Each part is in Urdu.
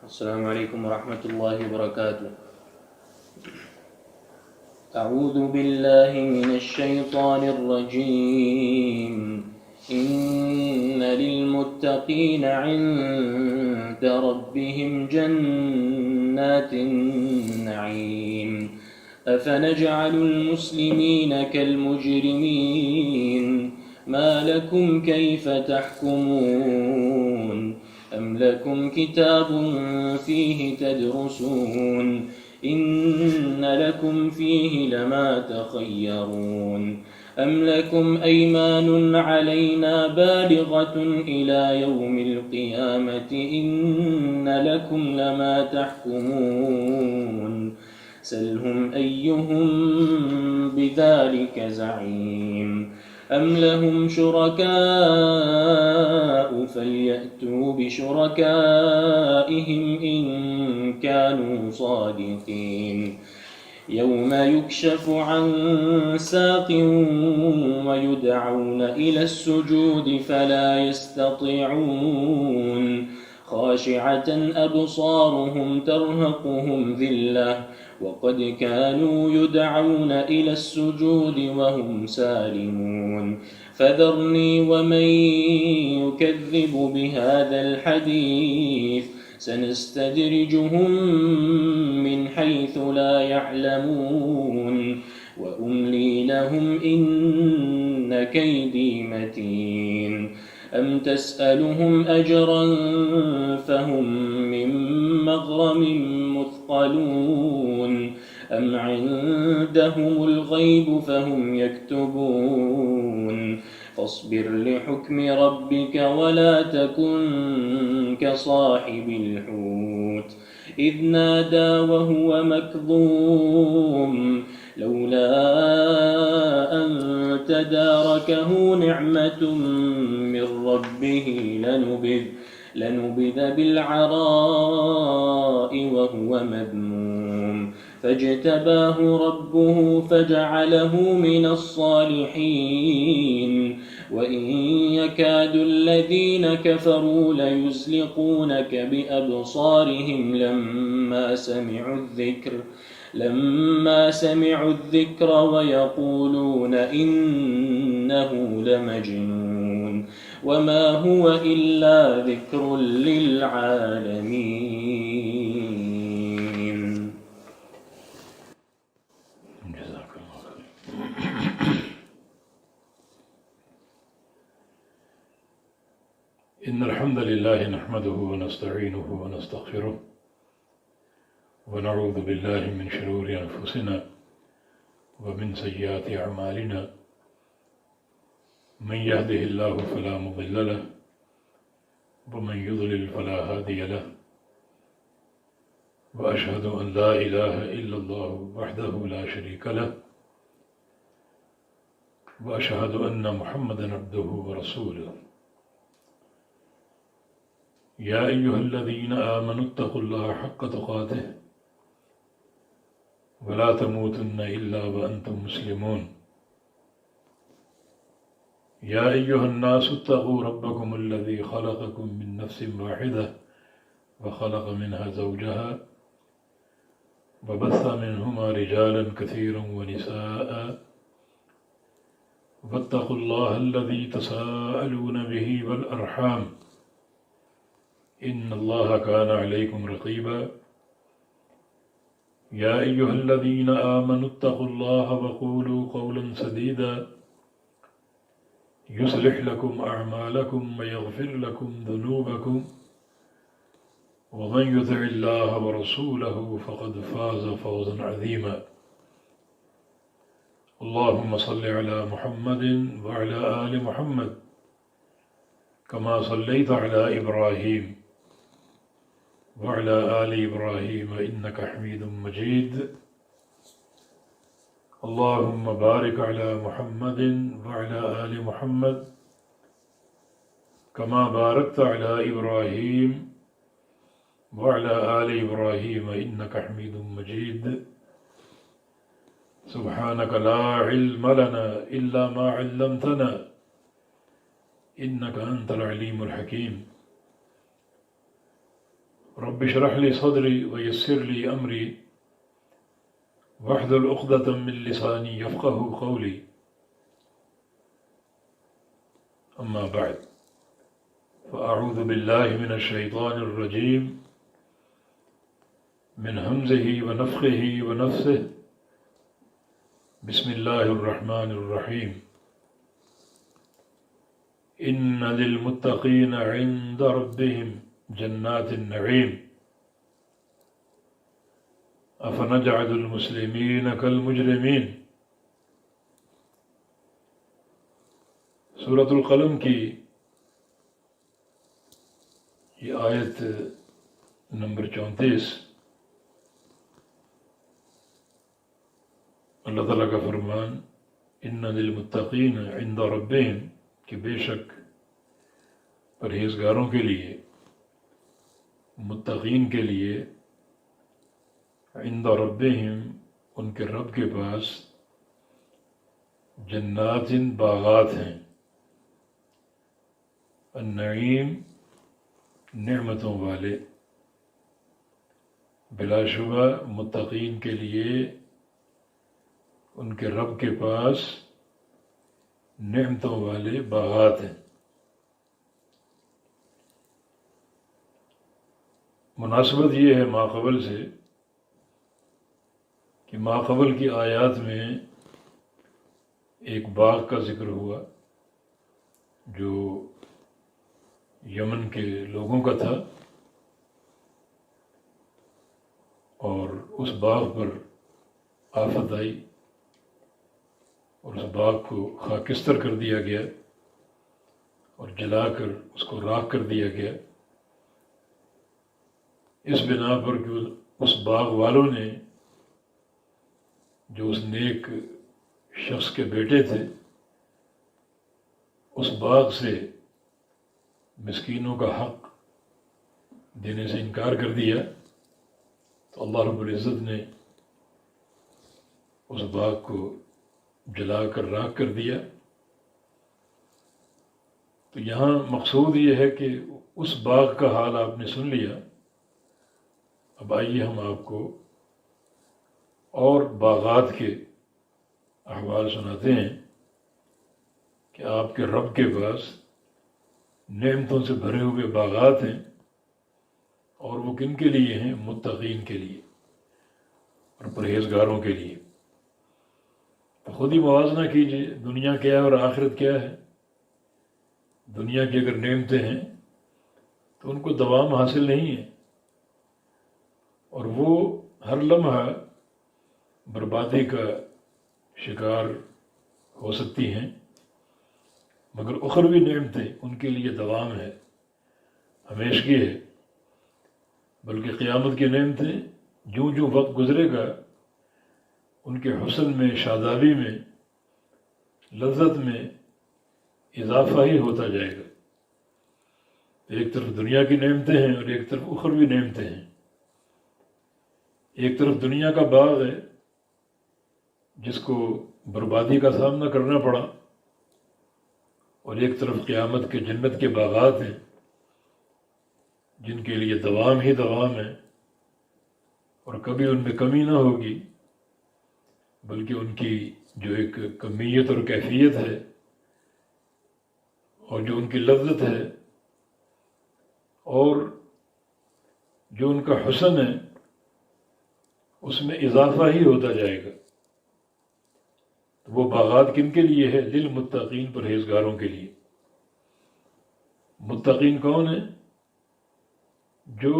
السلام عليكم ورحمة الله وبركاته. أعوذ بالله من الشيطان الرجيم. إن للمتقين عند ربهم جنات النعيم. أفنجعل المسلمين كالمجرمين ما لكم كيف تحكمون أم لكم كتاب فيه تدرسون إن لكم فيه لما تخيرون أم لكم أيمان علينا بالغة إلى يوم القيامة إن لكم لما تحكمون سلهم أيهم بذلك زعيم أم لهم شركاء فليأتوا بشركائهم إن كانوا صادقين يوم يكشف عن ساق ويدعون إلى السجود فلا يستطيعون خاشعة أبصارهم ترهقهم ذلة وقد كانوا يدعون إلى السجود وهم سالمون فذرني ومن يكذب بهذا الحديث سنستدرجهم من حيث لا يعلمون وأملي لهم إن كيدي متين أم تسألهم أجرا فهم من مغرم مثقلون أم عندهم الغيب فهم يكتبون فاصبر لحكم ربك ولا تكن كصاحب الحوت إذ نادى وهو مكظوم لولا أن تداركه نعمة من ربه لنبذ بالعراء وهو مذموم فاجتباه ربه فجعله من الصالحين وإن يكاد الذين كفروا ليزلقونك بأبصارهم لما سمعوا الذكر ويقولون إنه لمجنون وما هو إلا ذكر للعالمين. جزاك الله خير. إن الحمد لله نحمده ونستعينه ونستغفره ونعوذ بالله من شرور أنفسنا ومن سيئات أعمالنا من يهده الله فلا مضل له ومن يضلل فلا هادي له وأشهد أن لا إله إلا الله وحده لا شريك له وأشهد أن محمدا عبده ورسوله. يا أيها الذين آمنوا اتقوا الله حق تقاته ولا تموتن إلا وأنتم مسلمون. يا أيها الناس اتقوا ربكم الذي خلقكم من نفس واحدة وخلق منها زوجها وبث منهما رجالا كثيرا ونساء واتقوا الله الذي تساءلون به والأرحام إن الله كان عليكم رقيبا. يا أيها الذين آمنوا اتقوا الله وقولوا قولا سديدا يصلح لكم أعمالكم ويغفر لكم ذنوبكم ومن يطع الله ورسوله فقد فاز فوزا عظيما. اللهم صل على محمد وعلى آل محمد كما صليت على إبراهيم وعلى آل إبراهيم إنك حميد مجيد. اللهم بارك على محمد وعلى آل محمد كما باركت على إبراهيم وعلى آل إبراهيم إنك حميد مجيد. سبحانك لا علم لنا إلا ما علمتنا إنك أنت العليم الحكيم. رب اشرح لي صدري ويسر لي أمري واحلل عقدة من لساني يفقه قولي. أما بعد، فأعوذ بالله من الشيطان الرجيم من همزه ونفخه ونفثه. بسم الله الرحمن الرحيم. إن للمتقين عند ربهم جنات النعيم أفنجعل المسلمين كالمجرمين. سورة القلم کی یہ آیت نمبر 34، اللہ تعالیٰ کا فرمان ان للمتقین عند ربهم، کہ بے شک پرہیزگاروں کے لیے، متقین کے لیے، عند ربهم ان کے رب کے پاس، جنات باغات ہیں، النعیم نعمتوں والے. بلا شبہ متقین کے لیے ان کے رب کے پاس نعمتوں والے باغات ہیں. مناسبت یہ ہے ماقبل سے کہ ماقبل کی آیات میں ایک باغ کا ذکر ہوا جو یمن کے لوگوں کا تھا، اور اس باغ پر آفت آئی اور اس باغ کو خاکستر کر دیا گیا اور جلا کر اس کو راکھ کر دیا گیا، اس بنا پر کہ اس باغ والوں نے، جو اس نیک شخص کے بیٹے تھے، اس باغ سے مسکینوں کا حق دینے سے انکار کر دیا، تو اللہ رب العزت نے اس باغ کو جلا کر راکھ کر دیا. تو یہاں مقصود یہ ہے کہ اس باغ کا حال آپ نے سن لیا. اب آئیے ہم آپ کو اور باغات کے احوال سناتے ہیں کہ آپ کے رب کے پاس نعمتوں سے بھرے ہوئے باغات ہیں، اور وہ کن کے لیے ہیں؟ متقین کے لیے اور پرہیزگاروں کے لیے. تو خود ہی موازنہ کیجئے، دنیا کیا ہے اور آخرت کیا ہے. دنیا کی اگر نعمتیں ہیں تو ان کو دوام حاصل نہیں ہے، اور وہ ہر لمحہ بربادی کا شکار ہو سکتی ہیں، مگر اخروی نعمتیں ان کے لیے دوام ہے، ہمیشگی ہے. بلکہ قیامت کی نعمتیں جوں جوں وقت گزرے گا ان کے حسن میں، شادابی میں، لذت میں اضافہ ہی ہوتا جائے گا. ایک طرف دنیا کی نعمتیں ہیں اور ایک طرف اخروی نعمتیں ہیں. ایک طرف دنیا کا باغ ہے جس کو بربادی کا سامنا کرنا پڑا، اور ایک طرف قیامت کے جنت کے باغات ہیں جن کے لیے دوام ہی دوام ہے، اور کبھی ان میں کمی نہ ہوگی، بلکہ ان کی جو ایک کمیت اور کیفیت ہے اور جو ان کی لذت ہے اور جو ان کا حسن ہے، اس میں اضافہ ہی ہوتا جائے گا. تو وہ باغات کن کے لیے ہے؟ للمتقین، پرہیزگاروں کے لیے. متقین کون ہیں؟ جو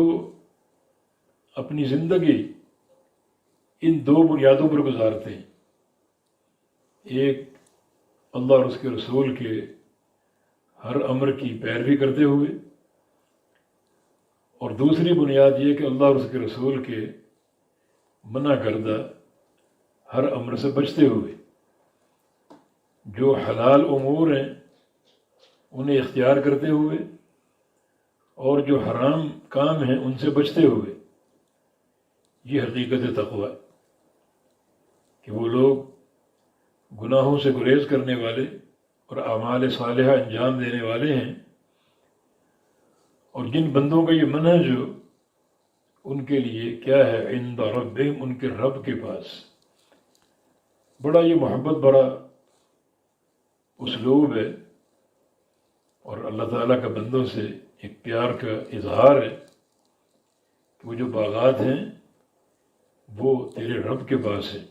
اپنی زندگی ان دو بنیادوں پر گزارتے ہیں. ایک، اللہ اور اس کے رسول کے ہر امر کی پیروی کرتے ہوئے، اور دوسری بنیاد یہ کہ اللہ اور اس کے رسول کے منع کردہ ہر امر سے بچتے ہوئے. جو حلال امور ہیں انہیں اختیار کرتے ہوئے، اور جو حرام کام ہیں ان سے بچتے ہوئے. یہ حقیقت تقویٰ، کہ وہ لوگ گناہوں سے گریز کرنے والے اور اعمال صالحہ انجام دینے والے ہیں، اور جن بندوں کا یہ منہج ہو ان کے لیے کیا ہے عند ربہم، ان کے رب کے پاس۔ بڑا یہ محبت بڑا اسلوب ہے، اور اللہ تعالیٰ کا بندوں سے ایک پیار کا اظہار ہے کہ وہ جو باغات ہیں وہ تیرے رب کے پاس ہے۔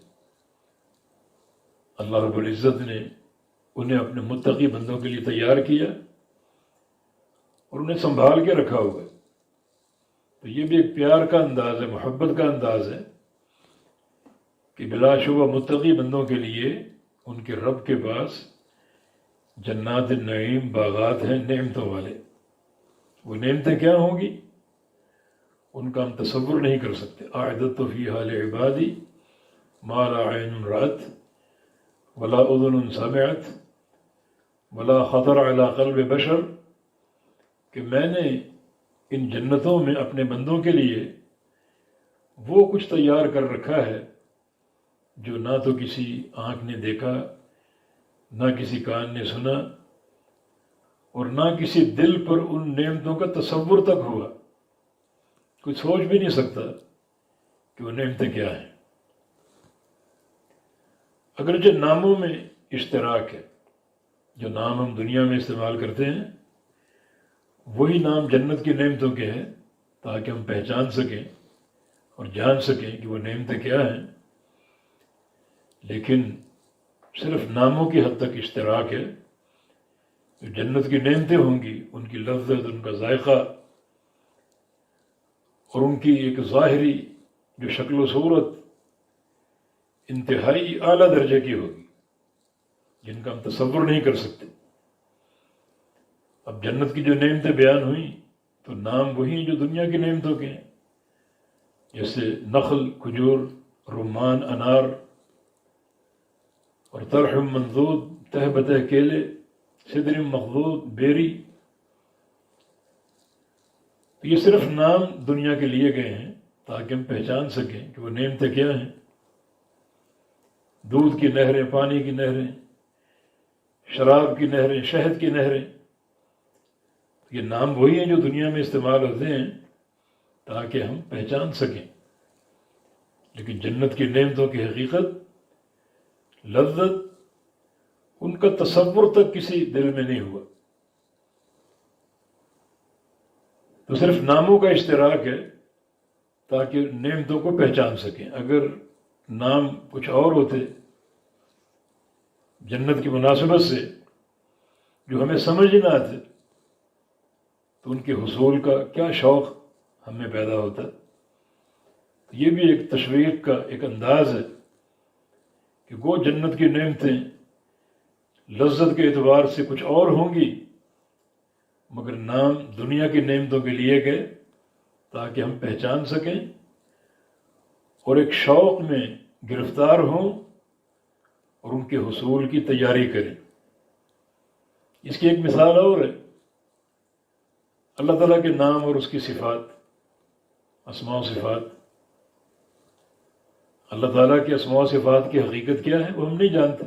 اللہ رب العزت نے انہیں اپنے متقی بندوں کے لیے تیار کیا اور انہیں سنبھال کے رکھا ہوا ہے۔ تو یہ بھی ایک پیار کا انداز ہے، محبت کا انداز ہے کہ بلا شبہ متقی بندوں کے لیے ان کے رب کے پاس جنات النعیم باغات ہیں نعمتوں والے۔ وہ نعمتیں کیا ہوں گی ان کا ہم تصور نہیں کر سکتے۔ اعددت فیہا لعبادی ما لا عین رأت ولا اذن سمعت ولا خطر علی قلب بشر، کہ میں نے ان جنتوں میں اپنے بندوں کے لیے وہ کچھ تیار کر رکھا ہے جو نہ تو کسی آنکھ نے دیکھا، نہ کسی کان نے سنا، اور نہ کسی دل پر ان نعمتوں کا تصور تک ہوا۔ کوئی سوچ بھی نہیں سکتا کہ وہ نعمتیں کیا ہیں۔ اگرچہ ناموں میں اشتراک ہے، جو نام ہم دنیا میں استعمال کرتے ہیں وہی نام جنت کی نعمتوں کے ہیں، تاکہ ہم پہچان سکیں اور جان سکیں کہ وہ نعمتیں کیا ہیں، لیکن صرف ناموں کی حد تک اشتراک ہے۔ جو جنت کی نعمتیں ہوں گی ان کی لذت، ان کا ذائقہ اور ان کی ایک ظاہری جو شکل و صورت انتہائی اعلیٰ درجے کی ہوگی، جن کا ہم تصور نہیں کر سکتے۔ اب جنت کی جو نعمتیں بیان ہوئیں تو نام وہی ہیں جو دنیا کی نعمتوں کے ہیں، جیسے نخل، کھجور، رمان، انار اور طرح منضود، تہ بتہ کیلے، سدر مخضود، بیری۔ یہ صرف نام دنیا کے لیے گئے ہیں تاکہ ہم پہچان سکیں کہ وہ نعمتیں کیا ہیں۔ دودھ کی نہریں، پانی کی نہریں، شراب کی نہریں، شہد کی نہریں، یہ نام وہی ہیں جو دنیا میں استعمال ہوتے ہیں تاکہ ہم پہچان سکیں۔ لیکن جنت کی نعمتوں کی حقیقت، لذت، ان کا تصور تک کسی دل میں نہیں ہوا۔ تو صرف ناموں کا اشتراک ہے تاکہ نعمتوں کو پہچان سکیں۔ اگر نام کچھ اور ہوتے جنت کی مناسبت سے جو ہمیں سمجھ نہ آتے تو ان کے حصول کا کیا شوق ہمیں پیدا ہوتا۔ یہ بھی ایک تشویق کا ایک انداز ہے کہ وہ جنت کی نعمتیں لذت کے اعتبار سے کچھ اور ہوں گی، مگر نام دنیا کی نعمتوں کے لیے گئے تاکہ ہم پہچان سکیں اور ایک شوق میں گرفتار ہوں اور ان کے حصول کی تیاری کریں۔ اس کی ایک مثال اور ہے، اللہ تعالیٰ کے نام اور اس کی صفات، اسماء و صفات۔ اللہ تعالیٰ کے اسماء و صفات کی حقیقت کیا ہے وہ ہم نہیں جانتے،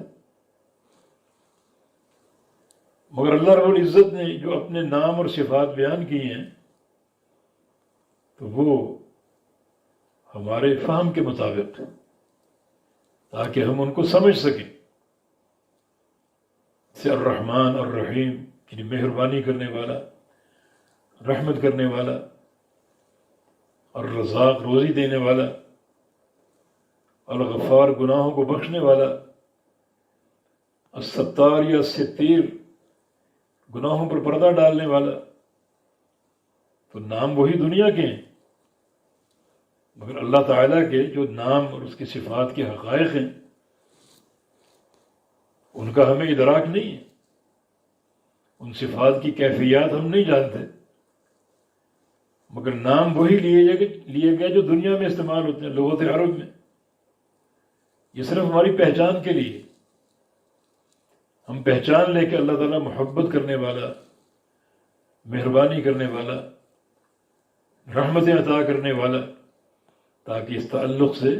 مگر اللہ رب العزت نے جو اپنے نام اور صفات بیان کی ہیں تو وہ ہمارے فہم کے مطابق تاکہ ہم ان کو سمجھ سکیں۔ جیسے الرحمن، الرحیم، یعنی مہربانی کرنے والا، رحمت کرنے والا، الرزاق، روزی دینے والا، الغفار، گناہوں کو بخشنے والا، الستار یا ستیر، گناہوں پر پردہ ڈالنے والا۔ تو نام وہی دنیا کے ہیں، مگر اللہ تعالیٰ کے جو نام اور اس کی صفات کے حقائق ہیں ان کا ہمیں ادراک نہیں ہے، ان صفات کی کیفیات ہم نہیں جانتے، مگر نام وہی لیے گئے جو دنیا میں استعمال ہوتے ہیں لغت عرب میں۔ یہ صرف ہماری پہچان کے لیے، ہم پہچان لے کہ اللہ تعالیٰ محبت کرنے والا، مہربانی کرنے والا، رحمتیں عطا کرنے والا، تاکہ اس تعلق سے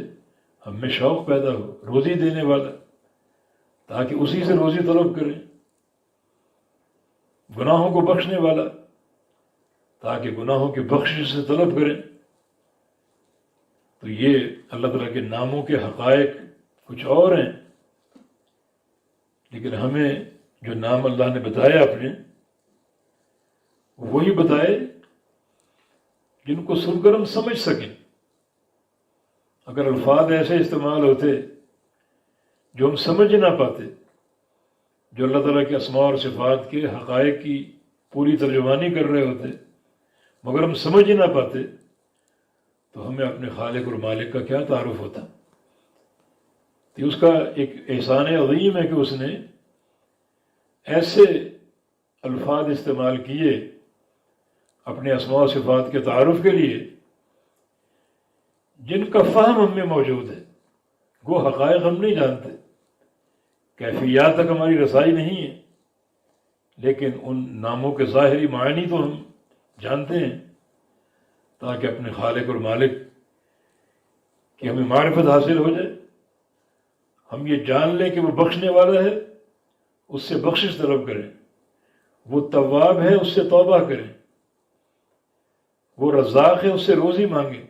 ہم میں شوق پیدا ہو، روزی دینے والا تاکہ اسی سے روزی طلب کریں، گناہوں کو بخشنے والا تاکہ گناہوں کی بخشش سے طلب کریں۔ تو یہ اللہ تعالیٰ کے ناموں کے حقائق کچھ اور ہیں، لیکن ہمیں جو نام اللہ نے بتایا اپنے، وہی بتائے جن کو سن کر ہم سمجھ سکیں۔ اگر الفاظ ایسے استعمال ہوتے جو ہم سمجھ نہ پاتے، جو اللہ تعالیٰ کے اسماء اور صفات کے حقائق کی پوری ترجمانی کر رہے ہوتے، مگر ہم سمجھ ہی نہ پاتے، تو ہمیں اپنے خالق اور مالک کا کیا تعارف ہوتا؟ تو اس کا ایک احسان عظیم ہے کہ اس نے ایسے الفاظ استعمال کیے اپنے اسماء و صفات کے تعارف کے لیے جن کا فہم ہم میں موجود ہے۔ وہ حقائق ہم نہیں جانتے، کیفیات تک ہماری رسائی نہیں ہے، لیکن ان ناموں کے ظاہری معنی تو ہم جانتے ہیں، تاکہ اپنے خالق اور مالک کی ہمیں معرفت حاصل ہو جائے۔ ہم یہ جان لیں کہ وہ بخشنے والا ہے، اس سے بخشش طلب کریں، وہ تواب ہے، اس سے توبہ کریں، وہ رزاق ہے، اس سے روزی مانگیں،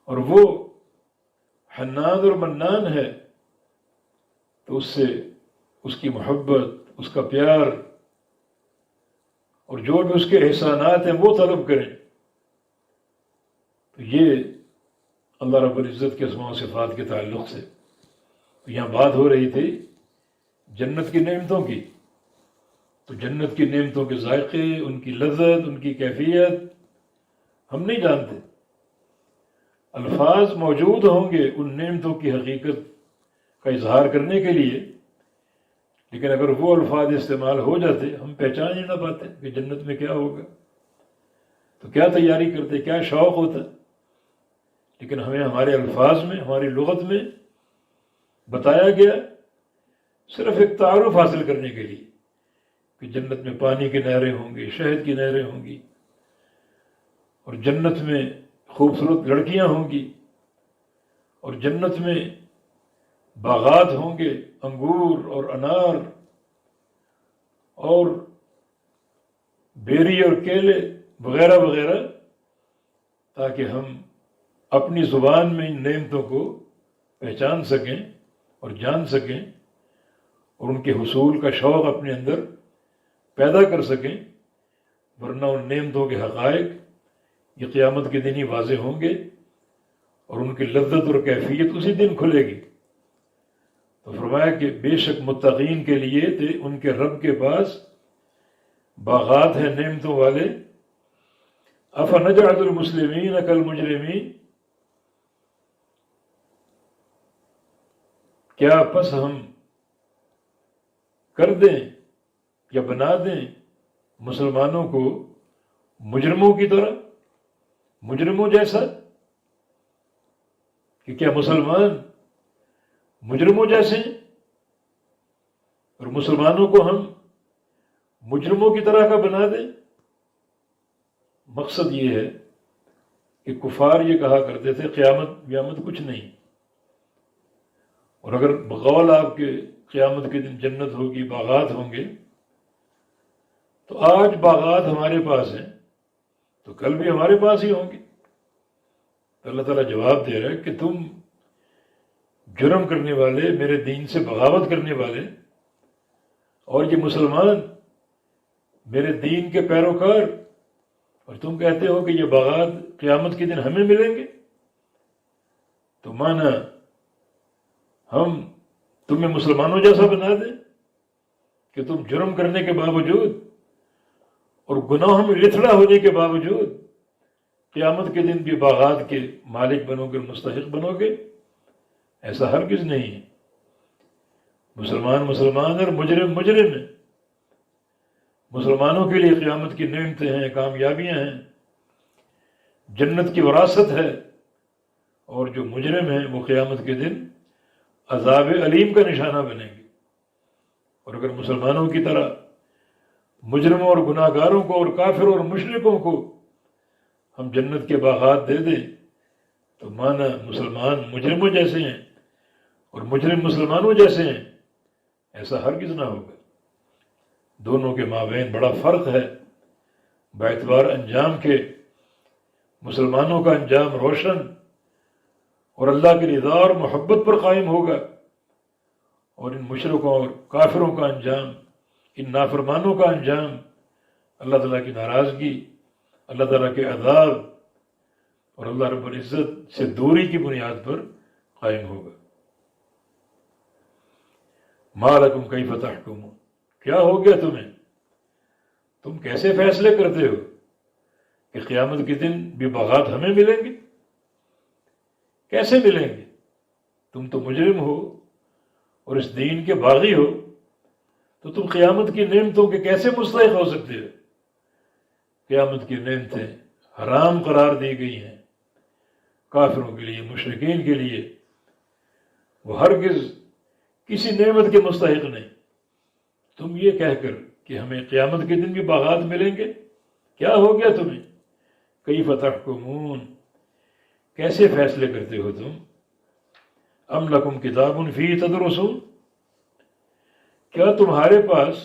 اور وہ حنان اور منان ہے، تو اس سے اس کی محبت، اس کا پیار اور جو بھی اس کے احسانات ہیں وہ طلب کریں۔ تو یہ اللہ رب العزت کے اسماء و صفات کے تعلق سے یہاں بات ہو رہی تھی جنت کی نعمتوں کی۔ تو جنت کی نعمتوں کے ذائقے، ان کی لذت، ان کی کیفیت ہم نہیں جانتے۔ الفاظ موجود ہوں گے ان نعمتوں کی حقیقت کا اظہار کرنے کے لیے، لیکن اگر وہ الفاظ استعمال ہو جاتے ہم پہچان ہی نہ پاتے کہ جنت میں کیا ہوگا، تو کیا تیاری کرتے، کیا شوق ہوتا۔ لیکن ہمیں ہمارے الفاظ میں، ہماری لغت میں بتایا گیا صرف ایک تعارف حاصل کرنے کے لیے کہ جنت میں پانی کی نہریں ہوں گی، شہد کی نہریں ہوں گی، اور جنت میں خوبصورت لڑکیاں ہوں گی، اور جنت میں باغات ہوں گے، انگور اور انار اور بیری اور کیلے وغیرہ وغیرہ، تاکہ ہم اپنی زبان میں ان نعمتوں کو پہچان سکیں اور جان سکیں اور ان کے حصول کا شوق اپنے اندر پیدا کر سکیں۔ ورنہ ان نعمتوں کے حقائق یہ قیامت کے دن ہی واضح ہوں گے اور ان کی لذت اور کیفیت اسی دن کھلے گی۔ تو فرمایا کہ بے شک متقین کے لیے تھے ان کے رب کے پاس باغات ہیں نعمتوں والے۔ افنجعل المسلمین کالمجرمین، کیا پس ہم کر دیں یا بنا دیں مسلمانوں کو مجرموں کی طرح، مجرموں جیسا، کہ کیا مسلمان مجرموں جیسے ہیں، اور مسلمانوں کو ہم مجرموں کی طرح کا بنا دیں۔ مقصد یہ ہے کہ کفار یہ کہا کرتے تھے قیامت کچھ نہیں، اور اگر بقول آپ کے قیامت کے دن جنت ہوگی، باغات ہوں گے، تو آج باغات ہمارے پاس ہیں تو کل بھی ہمارے پاس ہی ہوں گے۔ تو اللہ تعالیٰ جواب دے رہا ہے کہ تم جرم کرنے والے، میرے دین سے بغاوت کرنے والے، اور یہ مسلمان میرے دین کے پیروکار، اور تم کہتے ہو کہ یہ باغات قیامت کے دن ہمیں ملیں گے، تو مانا ہم تمہیں مسلمانوں جیسا بنا دیں کہ تم جرم کرنے کے باوجود اور گناہوں میں لتھڑا ہونے کے باوجود قیامت کے دن بھی باغات کے مالک بنو گے، مستحق بنو گے۔ ایسا ہرگز نہیں ہے۔ مسلمان مسلمان اور مجرم مجرم ہے۔ مسلمانوں کے لیے قیامت کی نعمتیں ہیں، کامیابیاں ہیں، جنت کی وراثت ہے، اور جو مجرم ہیں وہ قیامت کے دن عذاب علیم کا نشانہ بنیں گے۔ اور اگر مسلمانوں کی طرح مجرموں اور گناہ گاروں کو اور کافروں اور مشرکوں کو ہم جنت کے باغات دے دیں تو مانا مسلمان مجرموں جیسے ہیں اور مجرم مسلمانوں جیسے ہیں، ایسا ہرگز نہ ہوگا۔ دونوں کے مابین بڑا فرق ہے باعتبار انجام کے، مسلمانوں کا انجام روشن اور اللہ کی رضا اور محبت پر قائم ہوگا، اور ان مشرکوں اور کافروں کا انجام، ان نافرمانوں کا انجام اللہ تعالیٰ کی ناراضگی، اللہ تعالیٰ کے عذاب اور اللہ رب العزت سے دوری کی بنیاد پر قائم ہوگا۔ ما لکم کیف تحکمون، کیا ہو گیا تمہیں، تم کیسے فیصلے کرتے ہو کہ قیامت کے دن بھی باغات ہمیں ملیں گے؟ کیسے ملیں گے؟ تم تو مجرم ہو اور اس دین کے باغی ہو، تو تم قیامت کی نعمتوں کے کیسے مستحق ہو سکتے ہو؟ قیامت کی نعمتیں حرام قرار دی گئی ہیں کافروں کے لیے، مشرکین کے لیے، وہ ہرگز کسی نعمت کے مستحق نہیں۔ تم یہ کہہ کر کہ ہمیں قیامت کے دن بھی باغات ملیں گے، کیا ہو گیا تمہیں؟ کیف تحکمون، کیسے فیصلے کرتے ہو تم؟ ام لکم کتاب فیہ تدرسون، کیا تمہارے پاس،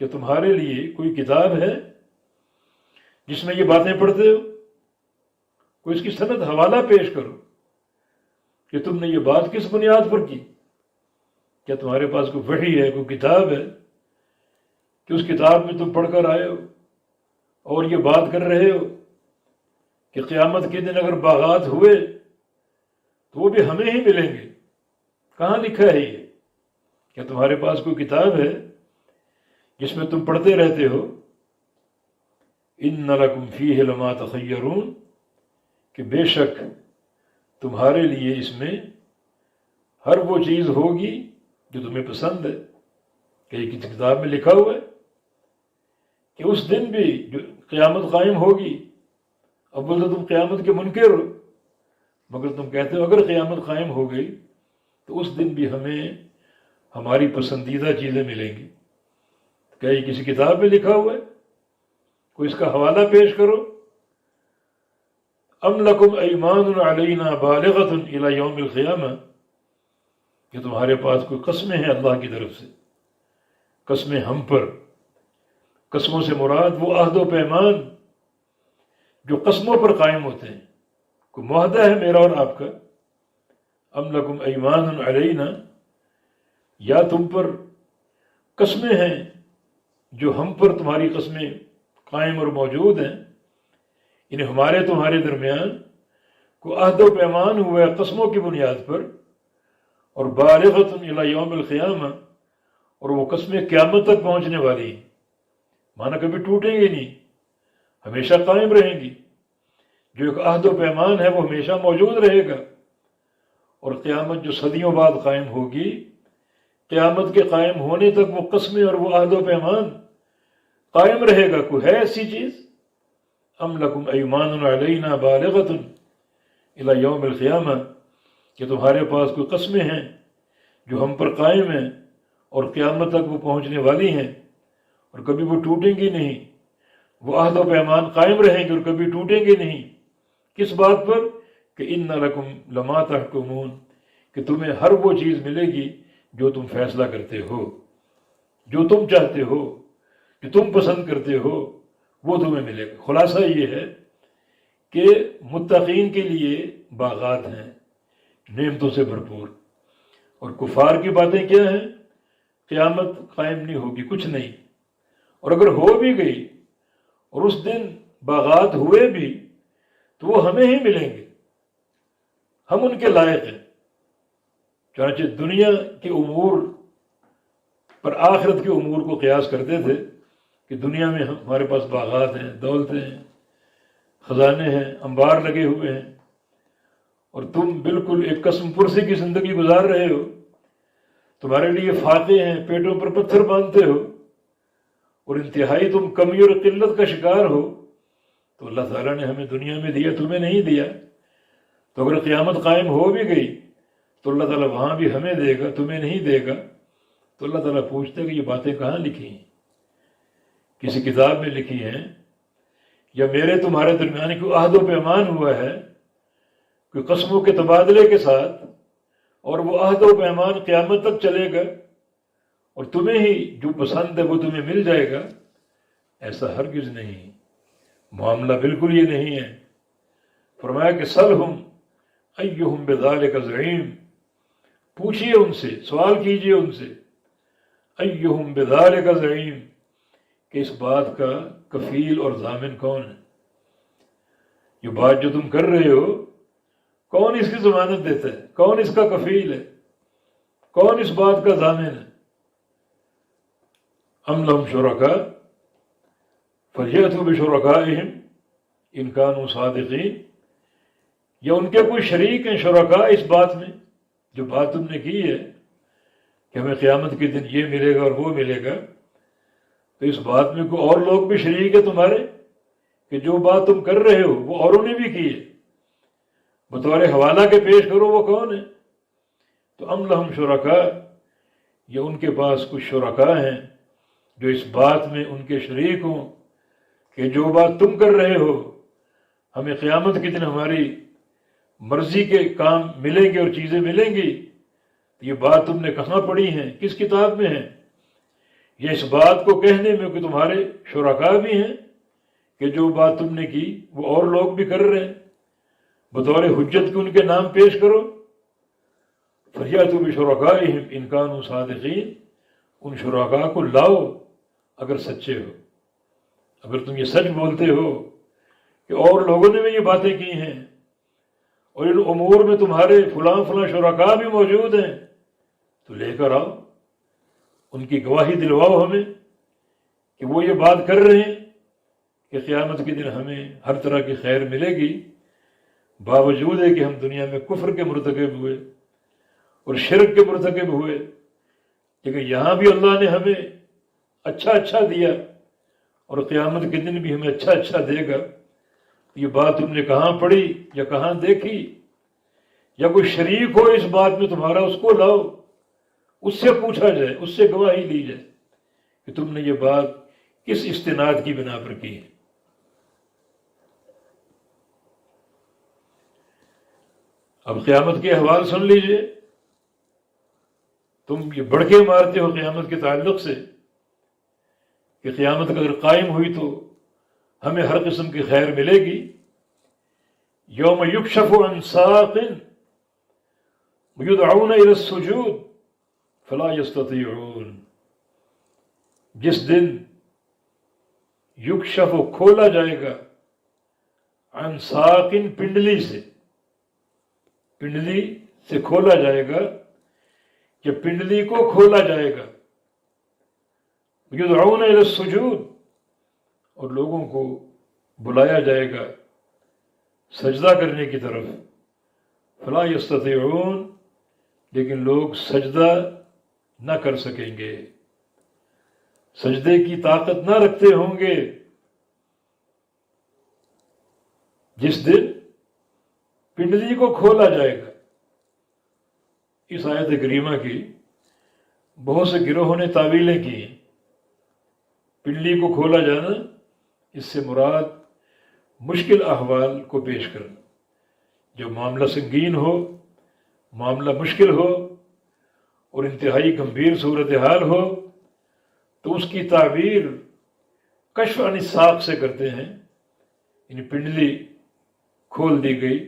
کہ تمہارے لیے کوئی کتاب ہے جس میں یہ باتیں پڑھتے ہو؟ کوئی اس کی سند حوالہ پیش کرو کہ تم نے یہ بات کس بنیاد پر کی۔ کیا تمہارے پاس کوئی وحی ہے، کوئی کتاب ہے کہ اس کتاب میں تم پڑھ کر آئے ہو اور یہ بات کر رہے ہو کہ قیامت کے دن اگر باغات ہوئے تو وہ بھی ہمیں ہی ملیں گے؟ کہاں لکھا ہے یہ؟ کیا تمہارے پاس کوئی کتاب ہے جس میں تم پڑھتے رہتے ہو ان لکم فیہ لما تخیرون، کہ بے شک تمہارے لیے اس میں ہر وہ چیز ہوگی جو تمہیں پسند ہے؟ کہ یہ کسی کتاب میں لکھا ہوا ہے کہ اس دن بھی جو قیامت قائم ہوگی؟ اول تو تم قیامت کے منکر ہو، مگر تم کہتے ہو اگر قیامت قائم ہو گئی تو اس دن بھی ہمیں ہماری پسندیدہ چیزیں ملیں گی۔ کیا یہ کسی کتاب میں لکھا ہوا ہے؟ کوئی اس کا حوالہ پیش کرو۔ ام لکم ایمان علینا بالغۃ الی یوم القیامہ، کہ تمہارے پاس کوئی قسمیں ہیں اللہ کی طرف سے، قسمیں ہم پر۔ قسموں سے مراد وہ عہد و پیمان جو قسموں پر قائم ہوتے ہیں، کوئی معاہدہ ہے میرا اور آپ کا۔ ام لکم ایمان علینا، یا تم پر قسمیں ہیں جو ہم پر تمہاری قسمیں قائم اور موجود ہیں، یعنی ہمارے تمہارے درمیان کوئی عہد و پیمان ہوا ہے قسموں کی بنیاد پر، اور بالغۃ الی یوم القیامہ، اور وہ قسمیں قیامت تک پہنچنے والی ہیں، مانا کبھی ٹوٹیں گی نہیں، ہمیشہ قائم رہیں گی۔ جو ایک عہد و پیمان ہے وہ ہمیشہ موجود رہے گا، اور قیامت جو صدیوں بعد قائم ہوگی، قیامت کے قائم ہونے تک وہ قسمیں اور وہ عہد و پیمان قائم رہے گا۔ کوئی ہے ایسی چیز؟ ام لکم ایمان علینا بالغۃ الی یوم القیامہ، کہ تمہارے پاس کوئی قسمیں ہیں جو ہم پر قائم ہیں اور قیامت تک وہ پہنچنے والی ہیں، اور کبھی وہ ٹوٹیں گی نہیں، وہ عہد و پیمان قائم رہیں گے اور کبھی ٹوٹیں گے نہیں۔ کس بات پر؟ کہ ان لکم لما تحکمون، کہ تمہیں ہر وہ چیز ملے گی جو تم فیصلہ کرتے ہو، جو تم چاہتے ہو، جو تم پسند کرتے ہو، وہ تمہیں ملے گا۔ خلاصہ یہ ہے کہ متقین کے لیے باغات ہیں نعمتوں سے بھرپور، اور کفار کی باتیں کیا ہیں؟ قیامت قائم نہیں ہوگی، کچھ نہیں، اور اگر ہو بھی گئی اور اس دن باغات ہوئے بھی تو وہ ہمیں ہی ملیں گے، ہم ان کے لائق ہیں۔ چنانچہ دنیا کے امور پر آخرت کے امور کو قیاس کرتے تھے کہ دنیا میں ہمارے پاس باغات ہیں، دولتیں ہیں، خزانے ہیں، انبار لگے ہوئے ہیں، اور تم بالکل ایک قسم پرسی کی زندگی گزار رہے ہو، تمہارے لیے فاقے ہیں، پیٹوں پر پتھر باندھتے ہو، اور انتہائی تم کمی اور قلت کا شکار ہو، تو اللہ تعالیٰ نے ہمیں دنیا میں دیا، تمہیں نہیں دیا۔ تو اگر قیامت قائم ہو بھی گئی تو اللہ تعالیٰ وہاں بھی ہمیں دے گا، تمہیں نہیں دے گا۔ تو اللہ تعالیٰ پوچھتے کہ یہ باتیں کہاں لکھی ہیں؟ کسی کتاب میں لکھی ہیں، یا میرے تمہارے درمیان کوئی عہد و پیمان ہوا ہے کوئی قسموں کے تبادلے کے ساتھ، اور وہ عہد و پیمان قیامت تک چلے گا اور تمہیں ہی جو پسند ہے وہ تمہیں مل جائے گا؟ ایسا ہرگز نہیں، معاملہ بالکل یہ نہیں ہے۔ فرمایا کہ سلہم ایہم بذالک زعیم، پوچھئے ان سے، سوال کیجئے ان سے، ایہم بذالک زعیم، کہ اس بات کا کفیل اور ضامن کون ہے؟ یہ بات جو تم کر رہے ہو کون اس کی ضمانت دیتا ہے؟ کون اس کا کفیل ہے؟ کون اس بات کا ضامن ہے؟ ام لہم شرکاء فلیأتوا بشرکائہم ان کانوا صادقین، یا ان کے کوئی شریک ہیں شرکاء اس بات میں، جو بات تم نے کی ہے کہ ہمیں قیامت کے دن یہ ملے گا اور وہ ملے گا، تو اس بات میں کوئی اور لوگ بھی شریک ہے تمہارے کہ جو بات تم کر رہے ہو وہ اوروں نے بھی کی ہے، بطور حوالہ کے پیش کرو وہ کون ہے؟ تو ام لہم شرکاء، یہ ان کے پاس کچھ شرکاء ہیں جو اس بات میں ان کے شریک ہوں کہ جو بات تم کر رہے ہو ہمیں قیامت کے دن ہماری مرضی کے کام ملیں گے اور چیزیں ملیں گی، یہ بات تم نے کہاں پڑھی ہیں، کس کتاب میں ہے؟ یہ اس بات کو کہنے میں کہ تمہارے شرکاء بھی ہیں کہ جو بات تم نے کی وہ اور لوگ بھی کر رہے ہیں، بطور حجت کے ان کے نام پیش کرو۔ فَلْيَأْتُوا بِشُرَكَائِهِمْ إِنْ كَانُوا صَادِقِينَ، ان شرکاء کو لاؤ اگر سچے ہو، اگر تم یہ سچ بولتے ہو کہ اور لوگوں نے بھی یہ باتیں کی ہیں اور ان امور میں تمہارے فلاں فلاں شرکاء بھی موجود ہیں، تو لے کر آؤ، ان کی گواہی دلواؤ ہمیں کہ وہ یہ بات کر رہے ہیں کہ قیامت کے دن ہمیں ہر طرح کی خیر ملے گی، باوجود ہے کہ ہم دنیا میں کفر کے مرتکب ہوئے اور شرک کے مرتکب ہوئے، لیکن یہاں بھی اللہ نے ہمیں اچھا اچھا دیا اور قیامت کے دن بھی ہمیں اچھا اچھا دے گا۔ یہ بات تم نے کہاں پڑھی یا کہاں دیکھی؟ یا کوئی شریک ہو اس بات میں تمہارا، اس کو لاؤ، اس سے پوچھا جائے، اس سے گواہی لی جائے کہ تم نے یہ بات کس استناد کی بنا پر کی ہے۔ اب قیامت کے احوال سن لیجئے، تم یہ بڑکے مارتے ہو قیامت کے تعلق سے کہ قیامت اگر قائم ہوئی تو ہمیں ہر قسم کی خیر ملے گی۔ یوم یکشف عن ساق ویدعون الی السجود فلا یستطیعون، جس دن یکشف کھولا جائے گا، عن ساق پنڈلی سے کھولا جائے گا، کہ پنڈلی کو کھولا جائے گا، یدعون الی السجود، اور لوگوں کو بلایا جائے گا سجدہ کرنے کی طرف، فلا یستطیعون، لیکن لوگ سجدہ نہ کر سکیں گے، سجدے کی طاقت نہ رکھتے ہوں گے۔ جس دن پنڈلی کو کھولا جائے گا، اس آیت کریمہ کی بہت سے گروہوں نے تعویلیں کی ہیں۔ پنڈلی کو کھولا جانا، اس سے مراد مشکل احوال کو پیش کرنا، جو معاملہ سنگین ہو، معاملہ مشکل ہو اور انتہائی گمبھیر صورتحال ہو، تو اس کی تعبیر کشف عن الساق سے کرتے ہیں، یعنی پنڈلی کھول دی گئی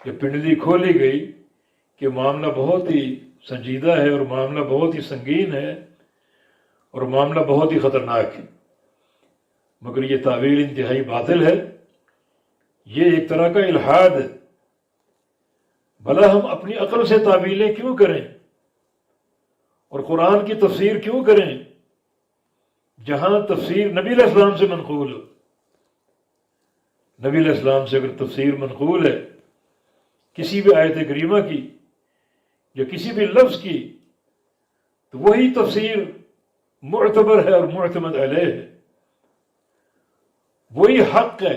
یا پنڈلی کھولی گئی کہ معاملہ بہت ہی سنجیدہ ہے اور معاملہ بہت ہی سنگین ہے اور معاملہ بہت ہی خطرناک ہے، مگر یہ تعویل انتہائی باطل ہے، یہ ایک طرح کا الحاد ہے۔ بھلا ہم اپنی عقل سے تعویلیں کیوں کریں اور قرآن کی تفسیر کیوں کریں جہاں تفسیر نبی علیہ السلام سے منقول ہو؟ نبی علیہ السلام سے اگر تفسیر منقول ہے کسی بھی آیت کریمہ کی یا کسی بھی لفظ کی، تو وہی تفسیر معتبر ہے اور معتمد علیہ ہے، وہی حق ہے،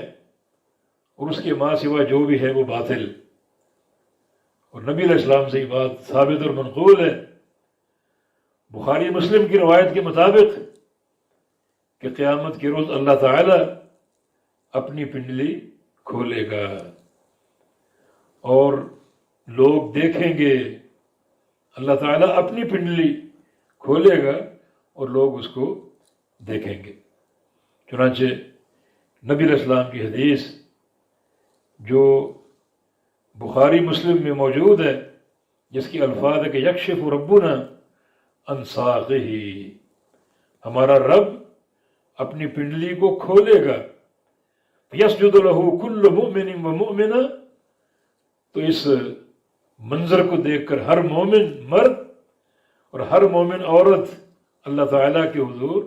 اور اس کے ماں سوا جو بھی ہے وہ باطل۔ اور نبی علیہ السلام سے یہ بات ثابت اور منقول ہے، بخاری مسلم کی روایت کے مطابق، کہ قیامت کے روز اللہ تعالی اپنی پنڈلی کھولے گا اور لوگ دیکھیں گے، اللہ تعالیٰ اپنی پنڈلی کھولے گا اور لوگ اس کو دیکھیں گے۔ چنانچہ نبی علیہ السلام کی حدیث جو بخاری مسلم میں موجود ہے، جس کی الفاظ ہے کہ یکشف ربنا عن ساقہ، ہمارا رب اپنی پنڈلی کو کھولے گا، یسجد لہ کل مؤمن و مؤمنہ، تو اس منظر کو دیکھ کر ہر مومن مرد اور ہر مومن عورت اللہ تعالیٰ کے حضور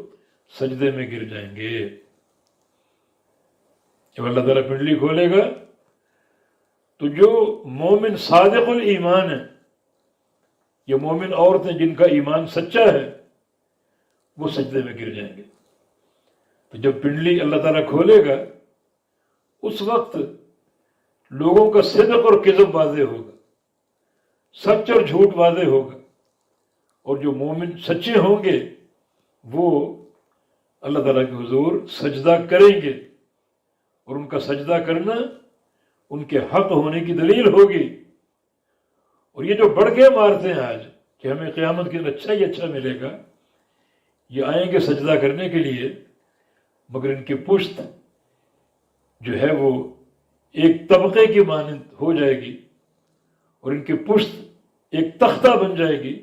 سجدے میں گر جائیں گے۔ جب اللہ تعالیٰ پنڈلی کھولے گا تو جو مومن صادق الایمان ہے، یہ مومن عورتیں جن کا ایمان سچا ہے، وہ سجدے میں گر جائیں گے۔ تو جب پنڈلی اللہ تعالیٰ کھولے گا اس وقت لوگوں کا صدق اور کذب واضح ہوگا، سچ اور جھوٹ واضح ہوگا، اور جو مومن سچے ہوں گے وہ اللہ تعالیٰ کے حضور سجدہ کریں گے، اور ان کا سجدہ کرنا ان کے حق ہونے کی دلیل ہوگی۔ اور یہ جو بڑھ کے مارتے ہیں آج کہ ہمیں قیامت کے دن اچھا ہی اچھا ملے گا، یہ آئیں گے سجدہ کرنے کے لیے، مگر ان کی پشت جو ہے وہ ایک طبقے کی مانند ہو جائے گی، اور ان کی پشت ایک تختہ بن جائے گی،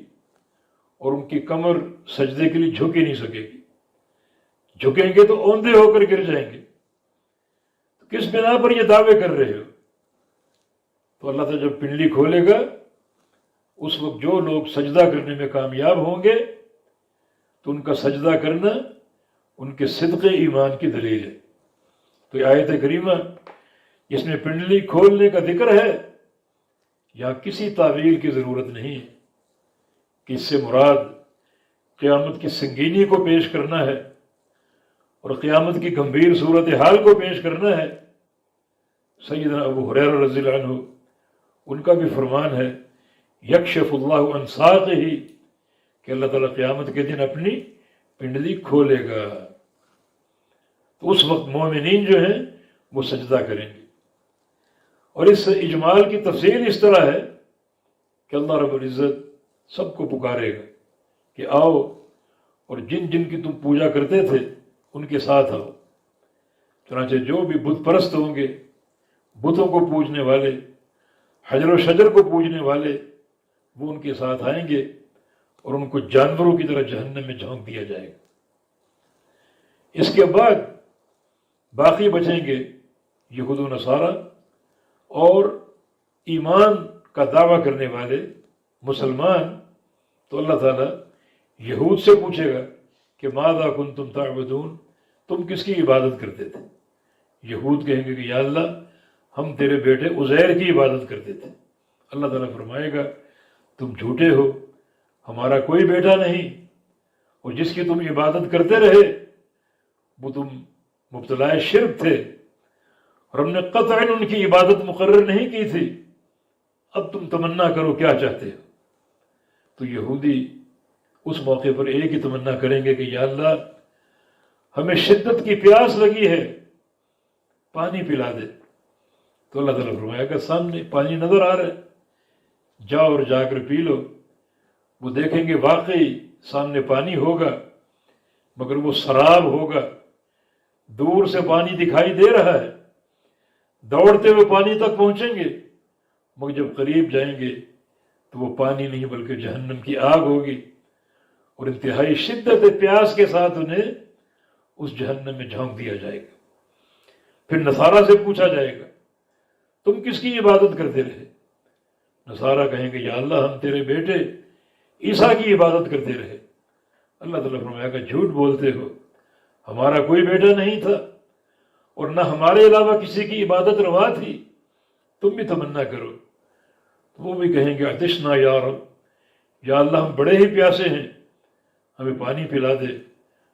اور ان کی کمر سجدے کے لیے جھک ہی نہیں سکے گی، جھکیں گے تو اوندھے ہو کر گر جائیں گے۔ تو کس بنا پر یہ دعوے کر رہے ہو؟ تو اللہ تعالیٰ جب پنڈلی کھولے گا اس وقت جو لوگ سجدہ کرنے میں کامیاب ہوں گے تو ان کا سجدہ کرنا ان کے صدق ایمان کی دلیل ہے۔ تو یہ آیت کریمہ جس میں پنڈلی کھولنے کا ذکر ہے، یہاں کسی تعویل کی ضرورت نہیں ہے کہ اس سے مراد قیامت کی سنگینی کو پیش کرنا ہے اور قیامت کی گمبھیر صورتحال کو پیش کرنا ہے۔ سیدنا ابو ہریرہ رضی اللہ عنہ ان کا بھی فرمان ہے، یکشف اللہ عن ساقہ، کہ اللہ تعالیٰ قیامت کے دن اپنی پنڈلی کھولے گا، تو اس وقت مومنین جو ہیں وہ سجدہ کریں گے۔ اور اس اجمال کی تفصیل اس طرح ہے کہ اللہ رب العزت سب کو پکارے گا کہ آؤ، اور جن جن کی تم پوجا کرتے تھے ان کے ساتھ آؤ۔ چنانچہ جو بھی بت پرست ہوں گے، بتوں کو پوجنے والے، حجر و شجر کو پوجنے والے، وہ ان کے ساتھ آئیں گے اور ان کو جانوروں کی طرح جہنم میں جھونک دیا جائے گا۔ اس کے بعد باقی بچیں گے یہود و نصارہ اور ایمان کا دعویٰ کرنے والے مسلمان۔ تو اللہ تعالیٰ یہود سے پوچھے گا کہ ماذا کنتم تعبدون، تم کس کی عبادت کرتے تھے؟ یہود کہیں گے کہ یا اللہ ہم تیرے بیٹے عزیر کی عبادت کرتے تھے۔ اللہ تعالیٰ فرمائے گا تم جھوٹے ہو، ہمارا کوئی بیٹا نہیں، اور جس کی تم عبادت کرتے رہے وہ تم مبتلا شرک تھے، اور ہم نے قطعاً ان کی عبادت مقرر نہیں کی تھی، اب تم تمنا کرو کیا چاہتے ہو۔ تو یہودی اس موقع پر ایک ہی تمنا کریں گے کہ یا اللہ ہمیں شدت کی پیاس لگی ہے، پانی پلا دے۔ تو اللہ تعالیٰ فرمائے گا سامنے پانی نظر آ رہا ہے، جاؤ اور جا کر پی لو۔ وہ دیکھیں گے واقعی سامنے پانی ہوگا، مگر وہ سراب ہوگا، دور سے پانی دکھائی دے رہا ہے، دوڑتے ہوئے پانی تک پہنچیں گے، مگر جب قریب جائیں گے تو وہ پانی نہیں بلکہ جہنم کی آگ ہوگی، اور انتہائی شدت پیاس کے ساتھ انہیں اس جہنم میں جھونک دیا جائے گا۔ پھر نصارہ سے پوچھا جائے گا تم کس کی عبادت کرتے رہے؟ نصارہ کہیں گے یا اللہ ہم تیرے بیٹے عیسیٰ کی عبادت کرتے رہے۔ اللہ تعالیٰ فرمائے گا جھوٹ بولتے ہو، ہمارا کوئی بیٹا نہیں تھا، اور نہ ہمارے علاوہ کسی کی عبادت روا تھی، تم بھی تمنا کرو۔ تو وہ بھی کہیں گے عطشنا یا رب، یا اللہ ہم بڑے ہی پیاسے ہیں، ہمیں پانی پلا دے۔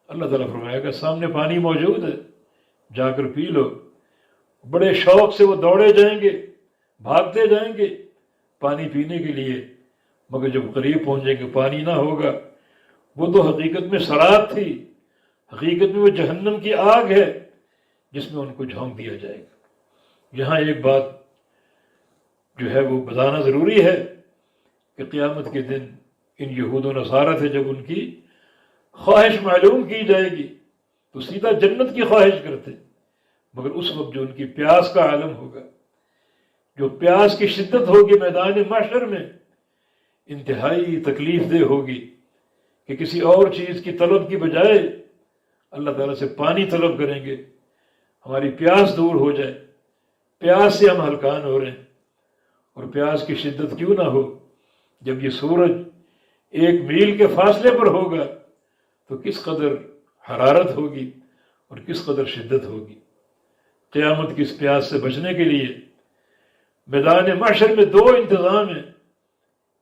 اللہ تعالیٰ فرمائے گا سامنے پانی موجود ہے، جا کر پی لو۔ بڑے شوق سے وہ دوڑے جائیں گے، بھاگتے جائیں گے پانی پینے کے لیے، مگر جب قریب پہنچیں گے پانی نہ ہوگا، وہ تو حقیقت میں سراب تھی، حقیقت میں وہ جہنم کی آگ ہے جس میں ان کو جھونک دیا جائے گا۔ یہاں ایک بات جو ہے وہ بتانا ضروری ہے کہ قیامت کے دن ان یہود و نصارہ سے جب ان کی خواہش معلوم کی جائے گی تو سیدھا جنت کی خواہش کرتے، مگر اس وقت جو ان کی پیاس کا عالم ہوگا، جو پیاس کی شدت ہوگی میدان محشر میں انتہائی تکلیف دہ ہوگی کہ کسی اور چیز کی طلب کی بجائے اللہ تعالیٰ سے پانی طلب کریں گے، ہماری پیاس دور ہو جائے۔ پیاس سے ہم ہلکان ہو رہے ہیں، اور پیاس کی شدت کیوں نہ ہو جب یہ سورج 1 میل کے فاصلے پر ہوگا تو کس قدر حرارت ہوگی اور کس قدر شدت ہوگی۔ قیامت کی اس پیاس سے بچنے کے لیے میدان محشر میں 2 انتظام ہیں۔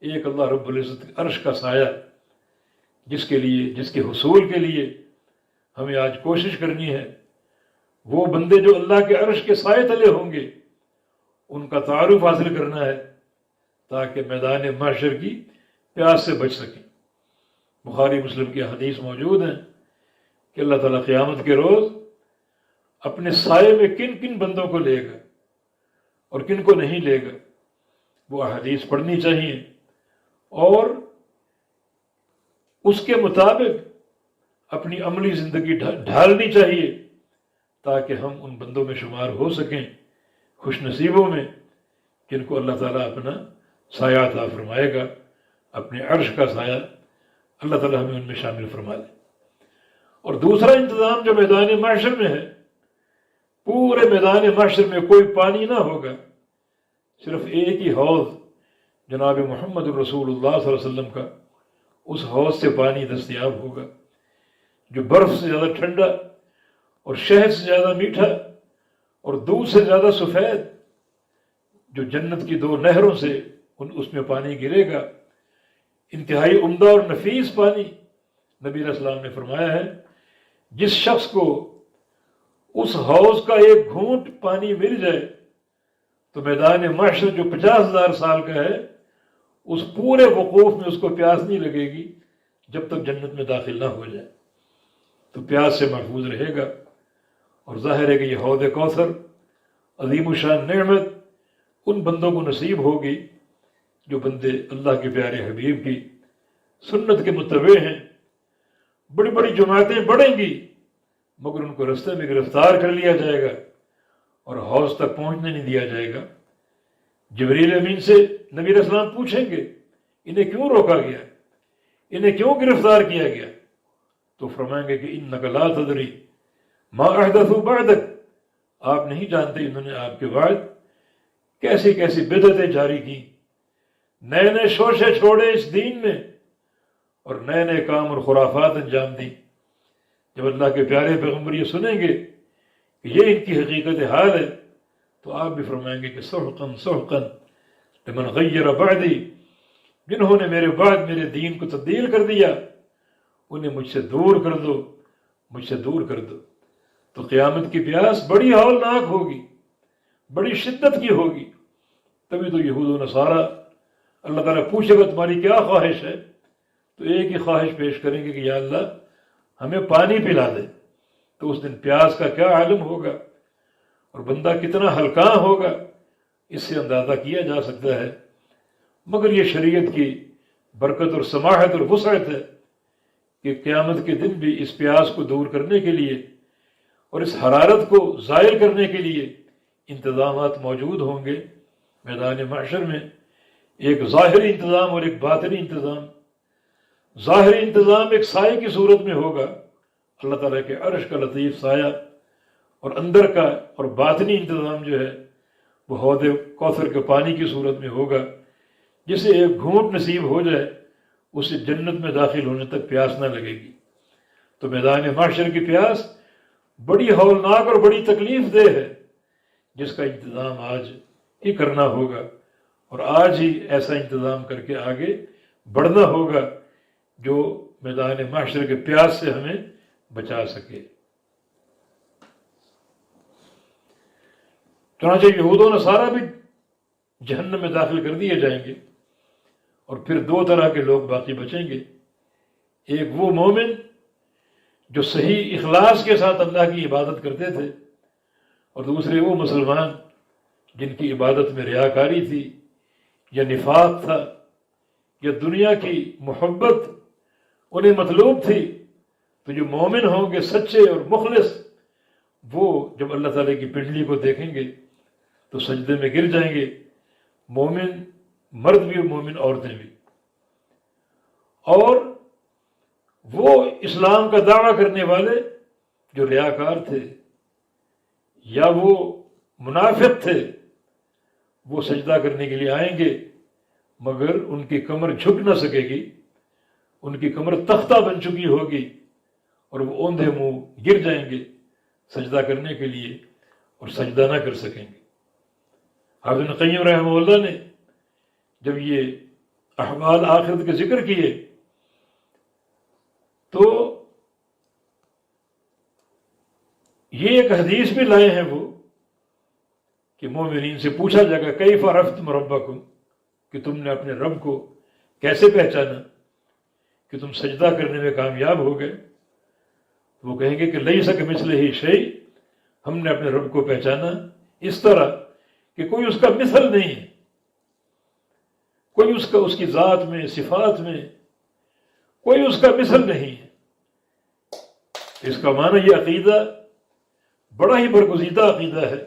ایک اللہ رب العزت کے عرش کا سایہ، جس کے حصول کے لیے ہمیں آج کوشش کرنی ہے۔ وہ بندے جو اللہ کے عرش کے سائے تلے ہوں گے ان کا تعارف حاصل کرنا ہے تاکہ میدان محشر کی پیاس سے بچ سکیں۔ بخاری مسلم کی حدیث موجود ہیں کہ اللہ تعالیٰ قیامت کے روز اپنے سائے میں کن کن بندوں کو لے گا اور کن کو نہیں لے گا، وہ احادیث پڑھنی چاہیے اور اس کے مطابق اپنی عملی زندگی ڈھالنی چاہیے تاکہ ہم ان بندوں میں شمار ہو سکیں، خوش نصیبوں میں، جن کو اللہ تعالیٰ اپنا سایہ عطا فرمائے گا، اپنے عرش کا سایہ۔ اللہ تعالیٰ ہمیں ان میں شامل فرما لے۔ اور دوسرا انتظام جو میدان محشر میں ہے، پورے میدان محشر میں کوئی پانی نہ ہوگا، صرف ایک ہی حوض جناب محمد الرسول اللہ صلی اللہ علیہ وسلم کا، اس حوض سے پانی دستیاب ہوگا جو برف سے زیادہ ٹھنڈا اور شہد سے زیادہ میٹھا اور دودھ سے زیادہ سفید، جو جنت کی 2 نہروں سے اس میں پانی گرے گا، انتہائی عمدہ اور نفیس پانی۔ نبی علیہ السلام نے فرمایا ہے جس شخص کو اس حوض کا 1 گھونٹ پانی مل جائے تو میدان محشر جو 50,000 سال کا ہے، اس پورے وقوف میں اس کو پیاس نہیں لگے گی جب تک جنت میں داخل نہ ہو جائے، تو پیاس سے محفوظ رہے گا۔ اور ظاہر ہے کہ یہ حوض کوثر عظیم الشان نعمت ان بندوں کو نصیب ہوگی جو بندے اللہ کے پیارے حبیب کی سنت کے متبع ہیں۔ بڑی بڑی جماعتیں بڑھیں گی مگر ان کو رستے میں گرفتار کر لیا جائے گا اور حوض تک پہنچنے نہیں دیا جائے گا۔ جبریل امین سے نبی علیہ السلام پوچھیں گے انہیں کیوں روکا گیا، انہیں کیوں گرفتار کیا گیا، تو فرمائیں گے کہ انک لا تدری ما احدثوا بعدک، آپ نہیں جانتے انہوں نے آپ کے بعد کیسی کیسی بدعتیں جاری کی، نئے نئے شوشے چھوڑے اس دین میں اور نئے نئے کام اور خرافات انجام دی۔ جب اللہ کے پیارے پیغمبر یہ سنیں گے کہ یہ ان کی حقیقت حال ہے تو آپ بھی فرمائیں گے کہ سحقا سحقا لمن غیر بعدی، جنہوں نے میرے بعد میرے دین کو تبدیل کر دیا انہیں مجھ سے دور کر دو، مجھ سے دور کر دو۔ تو قیامت کی پیاس بڑی ہولناک ہوگی، بڑی شدت کی ہوگی۔ تبھی تو یہود و نصارہ اللہ تعالیٰ پوچھے گا تمہاری کیا خواہش ہے، تو ایک ہی خواہش پیش کریں گے کہ یا اللہ ہمیں پانی پلا دے۔ تو اس دن پیاس کا کیا عالم ہوگا اور بندہ کتنا ہلکاں ہوگا، اس سے اندازہ کیا جا سکتا ہے۔ مگر یہ شریعت کی برکت اور سماحت اور وسعت ہے کہ قیامت کے دن بھی اس پیاس کو دور کرنے کے لیے اور اس حرارت کو زائل کرنے کے لیے انتظامات موجود ہوں گے میدان محشر میں۔ ایک ظاہری انتظام اور ایک باطنی انتظام۔ ظاہری انتظام ایک سائے کی صورت میں ہوگا، اللہ تعالیٰ کے عرش کا لطیف سایہ، اور اندر کا اور باطنی انتظام جو ہے وہ حوض کوثر کے پانی کی صورت میں ہوگا، جسے 1 گھونٹ نصیب ہو جائے اسے جنت میں داخل ہونے تک پیاس نہ لگے گی۔ تو میدان محشر کی پیاس بڑی ہولناک اور بڑی تکلیف دہ ہے، جس کا انتظام آج ہی کرنا ہوگا اور آج ہی ایسا انتظام کر کے آگے بڑھنا ہوگا جو میدان محشر کے پیاس سے ہمیں بچا سکے۔ چنانچہ یہود و نصارہ بھی جہنم میں داخل کر دیے جائیں گے، اور پھر 2 طرح کے لوگ باقی بچیں گے۔ ایک وہ مومن جو صحیح اخلاص کے ساتھ اللہ کی عبادت کرتے تھے، اور دوسرے وہ مسلمان جن کی عبادت میں ریاکاری تھی یا نفاق تھا یا دنیا کی محبت انہیں مطلوب تھی۔ تو جو مومن ہوں گے سچے اور مخلص، وہ جب اللہ تعالیٰ کی پنڈلی کو دیکھیں گے تو سجدے میں گر جائیں گے مومن مرد بھی اور مومن عورتیں بھی، اور وہ اسلام کا دعویٰ کرنے والے جو ریاکار تھے یا وہ منافق تھے، وہ سجدہ کرنے کے لیے آئیں گے مگر ان کی کمر جھک نہ سکے گی، ان کی کمر تختہ بن چکی ہوگی اور وہ اوندھے منہ گر جائیں گے سجدہ کرنے کے لیے اور سجدہ نہ کر سکیں گے۔ حافظ ابن قیم رحمہ اللہ نے جب یہ احوال آخرت کے ذکر کیے تو یہ ایک حدیث بھی لائے ہیں وہ کہ مومنین سے پوچھا جائے گا کیف عرفتم ربکم، کہ تم نے اپنے رب کو کیسے پہچانا کہ تم سجدہ کرنے میں کامیاب ہو گئے؟ وہ کہیں گے کہ لیس کمثلہ شیء، ہم نے اپنے رب کو پہچانا اس طرح کہ کوئی اس کا مثل نہیں ہے، کوئی اس کی ذات میں صفات میں کوئی اس کا مثل نہیں ہے۔ اس کا معنی یہ عقیدہ بڑا ہی برگزیدہ عقیدہ ہے۔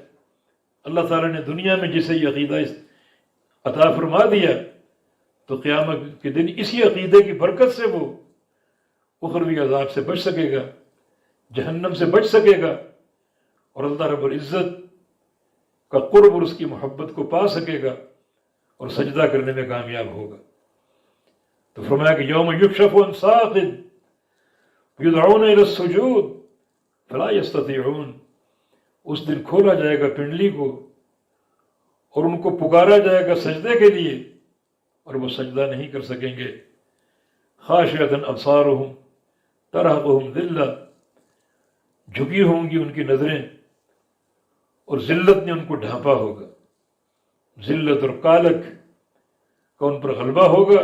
اللہ تعالیٰ نے دنیا میں جسے یہ عقیدہ عطا فرما دیا تو قیامت کے دن اسی عقیدے کی برکت سے وہ اخروی عذاب سے بچ سکے گا، جہنم سے بچ سکے گا، اور اللہ رب العزت کا قرب اور اس کی محبت کو پا سکے گا اور سجدہ کرنے میں کامیاب ہوگا۔ تو فرمایا کہ یوم یکشف عن ساق یدعون الی السجود فلا یستطیعون، اس دن کھولا جائے گا پنڈلی کو اور ان کو پکارا جائے گا سجدے کے لیے اور وہ سجدہ نہیں کر سکیں گے۔ خاشعۃ ابصارہم ترہقہم ذلہ، جھکی ہوں گی ان کی نظریں اور ذلت نے ان کو ڈھانپا ہوگا، ذلت اور کالک کا ان پر غلبہ ہوگا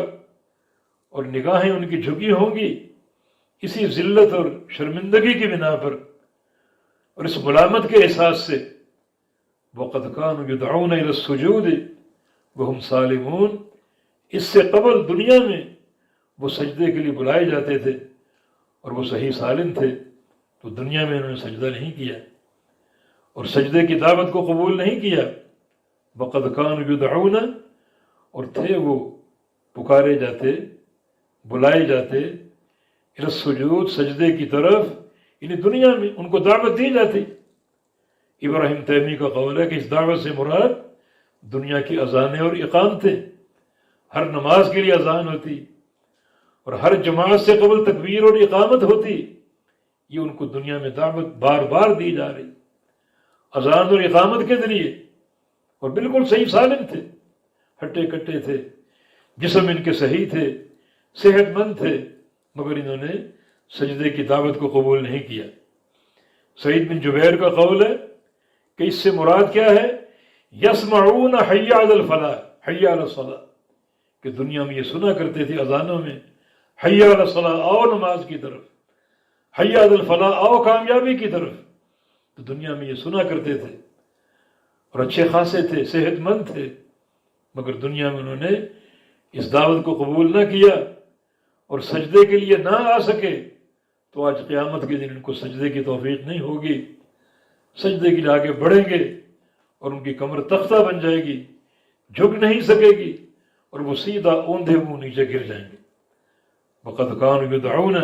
اور نگاہیں ان کی جھکی ہوں گی اسی ذلت اور شرمندگی کی بنا پر اور اس ملامت کے احساس سے۔ وَقَدْ كَانُوا يُدْعَوْنَ إِلَى السُّجُودِ وَهُمْ سَالِمُونَ، اس سے قبل دنیا میں وہ سجدے کے لیے بلائے جاتے تھے اور وہ صحیح سالم تھے، تو دنیا میں انہوں نے سجدہ نہیں کیا اور سجدے کی دعوت کو قبول نہیں کیا۔ وَقَدْ كَانُوا يُدْعَوْنَ، اور تھے وہ پکارے جاتے بلائے جاتے الی السجود، سجدے کی طرف، یعنی دنیا میں ان کو دعوت دی جاتی۔ ابراہیم تیمی کا قول ہے کہ اس دعوت سے مراد دنیا کی اذانیں اور اقامتیں، ہر نماز کے لیے اذان ہوتی اور ہر جماعت سے قبل تکبیر اور اقامت ہوتی، یہ ان کو دنیا میں دعوت بار بار دی جا رہی، اذان اور اقامت کے ذریعے، اور بالکل صحیح سالم تھے، ہٹے کٹے تھے، جسم ان کے صحیح تھے، صحت مند تھے، مگر انہوں نے سجدے کی دعوت کو قبول نہیں کیا۔ سعید بن جبیر کا قول ہے کہ اس سے مراد کیا ہے؟ یسمعون حی علی الفلاح حی علی الصلاح، کہ دنیا میں یہ سنا کرتے تھے اذانوں میں حی علی الصلاح، آؤ نماز کی طرف، حی علی الفلاح، آؤ کامیابی کی طرف، تو دنیا میں یہ سنا کرتے تھے اور اچھے خاصے تھے، صحت مند تھے، مگر دنیا میں انہوں نے اس دعوت کو قبول نہ کیا اور سجدے کے لیے نہ آ سکے، تو آج قیامت کے دن ان کو سجدے کی توفیق نہیں ہوگی، سجدے کے لیے آگے بڑھیں گے اور ان کی کمر تختہ بن جائے گی، جھک نہیں سکے گی اور وہ سیدھا اوندھے منہ نیچے گر جائیں گے۔ وَقَدْ كَانُوا يُدْعَوْنَ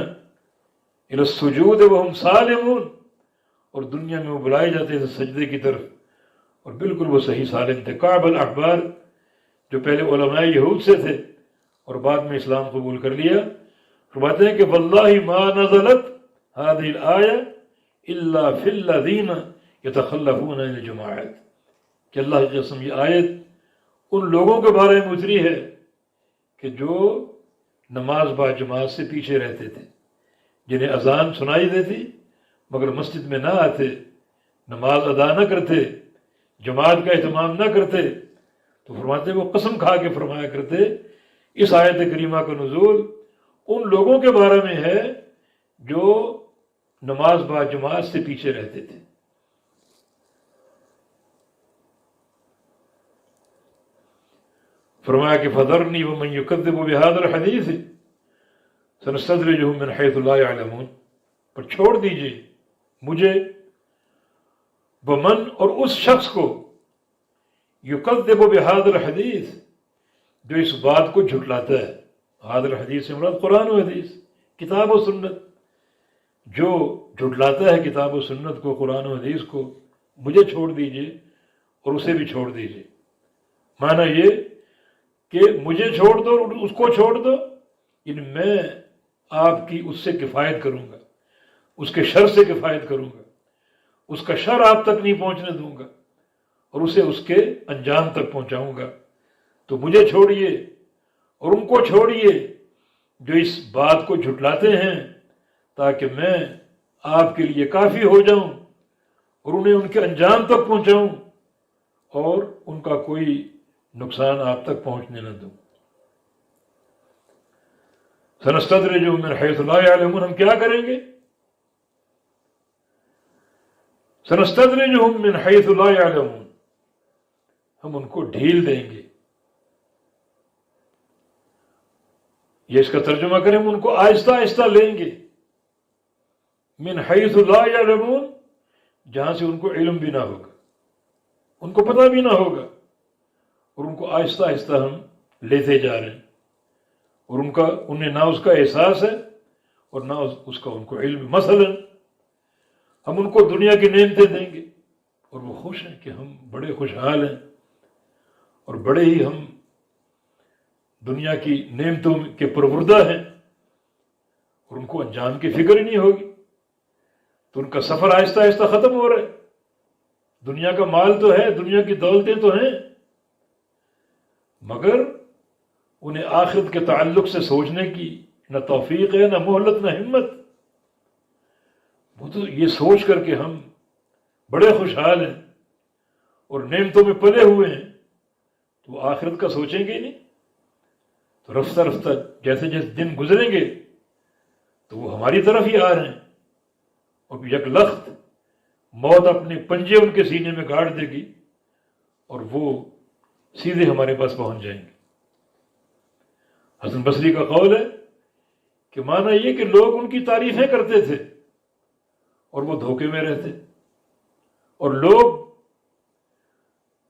إِلَى السُّجُودِ وَهُمْ سَالِمُونَ، اور دنیا میں وہ بلائے جاتے تھے سجدے کی طرف اور بالکل وہ صحیح سالم تھے۔ کعب الاحبار جو پہلے علماء یہود سے تھے اور بعد میں اسلام قبول کر لیا، فرماتے ہیں کہ وَاللَّهِ مَا نَزَلَتْ هَذِهِ الْآيَةُ إِلَّا فِي الَّذِينَ يَتَخَلَّفُونَ عَنِ الْجُمَعَاتِ، کہ اللہ کی قسم یہ آیت ان لوگوں کے بارے میں اتری ہے کہ جو نماز با جماعت سے پیچھے رہتے تھے، جنہیں اذان سنائی دیتی مگر مسجد میں نہ آتے، نماز ادا نہ کرتے، جماعت کا اہتمام نہ کرتے، تو فرماتے وہ قسم کھا کے فرمایا کرتے اس آیت کریمہ کا نزول ان لوگوں کے بارے میں ہے جو نماز با جماعت سے پیچھے رہتے تھے۔ فرمایا کہ فَذَرْنِي وَمَنْ يُكَذِّبُ بِهَذَا الْحَدِيثِ سَنَسْتَدْرِجُهُم مِّنْ حَيْثُ لَا يَعْلَمُونَ، پر چھوڑ دیجئے مجھے، ومن، اور اس شخص کو، یکذب بہذا الحدیث، جو اس بات کو جھٹلاتا ہے. ہذا الحدیث سے مراد قرآن و حدیث، کتاب و سنت. جو جھٹلاتا ہے کتاب و سنت کو، قرآن و حدیث کو، مجھے چھوڑ دیجئے اور اسے بھی چھوڑ دیجئے. معنی یہ کہ مجھے چھوڑ دو اور اس کو چھوڑ دو، یعنی میں آپ کی اس سے کفایت کروں گا، اس کے شر سے کفایت کروں گا، اس کا شر آپ تک نہیں پہنچنے دوں گا اور اسے اس کے انجام تک پہنچاؤں گا. تو مجھے چھوڑیے اور ان کو چھوڑیے جو اس بات کو جھٹلاتے ہیں، تاکہ میں آپ کے لیے کافی ہو جاؤں اور انہیں ان کے انجام تک پہنچاؤں اور ان کا کوئی نقصان آپ تک پہنچنے نہ دوں. سنستدرجهم من حیث لا یعلمون، ہم کیا کریں گے؟ سنستدرجهم من حیث لا یعلمون، ہم ان کو ڈھیل دیں گے. یہ اس کا ترجمہ کریں، ہم ان کو آہستہ آہستہ لیں گے. من حیث لا یعلمون، جہاں سے ان کو علم بھی نہ ہوگا، ان کو پتہ بھی نہ ہوگا، اور ان کو آہستہ آہستہ ہم لیتے جا رہے ہیں. اور انہیں نہ اس کا احساس ہے اور نہ اس کا ان کو علم. مثلا ہم ان کو دنیا کی نعمتیں دیں گے اور وہ خوش ہیں کہ ہم بڑے خوشحال ہیں اور بڑے ہی ہم دنیا کی نعمتوں کے پروردہ ہیں، اور ان کو انجام کی فکر ہی نہیں ہوگی. تو ان کا سفر آہستہ آہستہ ختم ہو رہا ہے. دنیا کا مال تو ہے، دنیا کی دولتیں تو ہیں، مگر انہیں آخرت کے تعلق سے سوچنے کی نہ توفیق ہے، نہ مہلت، نہ ہمت. وہ تو یہ سوچ کر کہ ہم بڑے خوشحال ہیں اور نعمتوں میں پلے ہوئے ہیں، تو وہ آخرت کا سوچیں گے ہی نہیں. تو رفتہ رفتہ جیسے جیسے دن گزریں گے تو وہ ہماری طرف ہی آ رہے ہیں، اور یک لخت موت اپنے پنجے ان کے سینے میں گاڑ دے گی اور وہ سیدھے ہمارے پاس پہنچ جائیں گے. حسن بصری کا قول ہے کہ معنی یہ کہ لوگ ان کی تعریفیں کرتے تھے اور وہ دھوکے میں رہتے، اور لوگ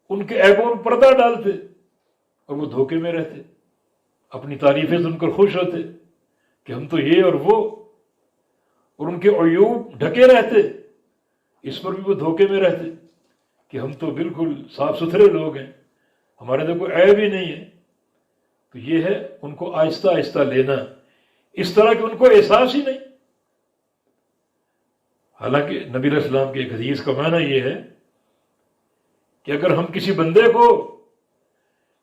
ان کے عیبوں پر پردہ ڈالتے اور وہ دھوکے میں رہتے. اپنی تعریفیں سن کر خوش ہوتے کہ ہم تو یہ اور وہ، اور ان کے عیوب ڈھکے رہتے، اس پر بھی وہ دھوکے میں رہتے کہ ہم تو بالکل صاف ستھرے لوگ ہیں، ہمارے تو کوئی عیب ہی نہیں ہے. تو یہ ہے ان کو آہستہ آہستہ لینا، اس طرح کہ ان کو احساس ہی نہیں. حالانکہ نبی علیہ السلام کی ایک حدیث کا معنی یہ ہے کہ اگر ہم کسی بندے کو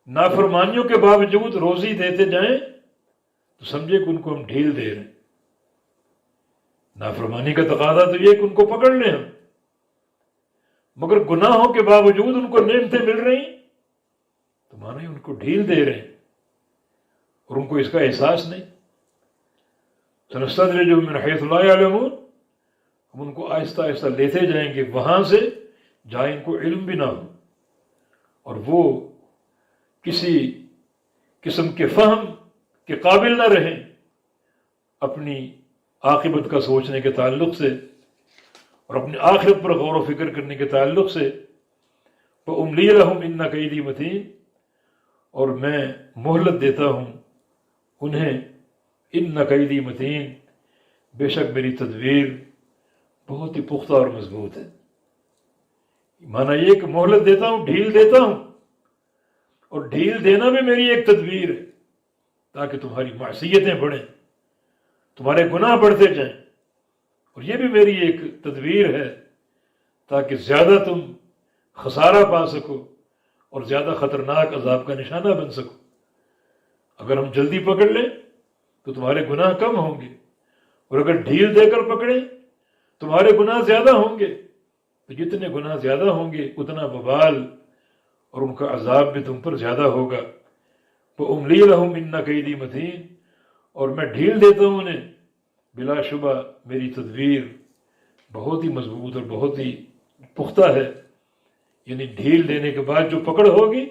نافرمانیوں کے باوجود روزی دیتے جائیں تو سمجھے کہ ان کو ہم ڈھیل دے رہے ہیں. نافرمانی کا تقاضا تو یہ کہ ان کو پکڑ لیں ہم، مگر گناہوں کے باوجود ان کو نعمتیں مل رہی تو مانے ان کو ڈھیل دے رہے ہیں اور ان کو اس کا احساس نہیں. سنستدرجهم من حیث لا یعلمون، ہم ان کو آہستہ آہستہ لیتے جائیں گے وہاں سے جہاں ان کو علم بھی نہ ہو اور وہ کسی قسم کے فہم کے قابل نہ رہیں اپنی عاقبت کا سوچنے کے تعلق سے اور اپنی آخرت پر غور و فکر کرنے کے تعلق سے. فَأُمْلِي لَهُمْ إِنَّ كَيْدِي مَتِينٌ، اور میں مہلت دیتا ہوں انہیں. إِنَّ كَيْدِي مَتِينٌ، بے شک میری تدبیر بہت ہی پختہ اور مضبوط ہے. معنی یہ کہ مہلت دیتا ہوں، ڈھیل دیتا ہوں، اور ڈھیل دینا بھی میری ایک تدبیر ہے تاکہ تمہاری معصیتیں بڑھیں، تمہارے گناہ بڑھتے جائیں، اور یہ بھی میری ایک تدبیر ہے تاکہ زیادہ تم خسارہ پا سکو اور زیادہ خطرناک عذاب کا نشانہ بن سکو. اگر ہم جلدی پکڑ لیں تو تمہارے گناہ کم ہوں گے، اور اگر ڈھیل دے کر پکڑیں تمہارے گناہ زیادہ ہوں گے. تو جتنے گناہ زیادہ ہوں گے اتنا وبال اور ان کا عذاب بھی تم پر زیادہ ہوگا. فَأُمْلِي لَهُمْ إِنَّ كَيْدِي مَتِينٌ، اور میں ڈھیل دیتا ہوں انہیں، بلا شبہ میری تدبیر بہت ہی مضبوط اور بہت ہی پختہ ہے. یعنی ڈھیل دینے کے بعد جو پکڑ ہوگی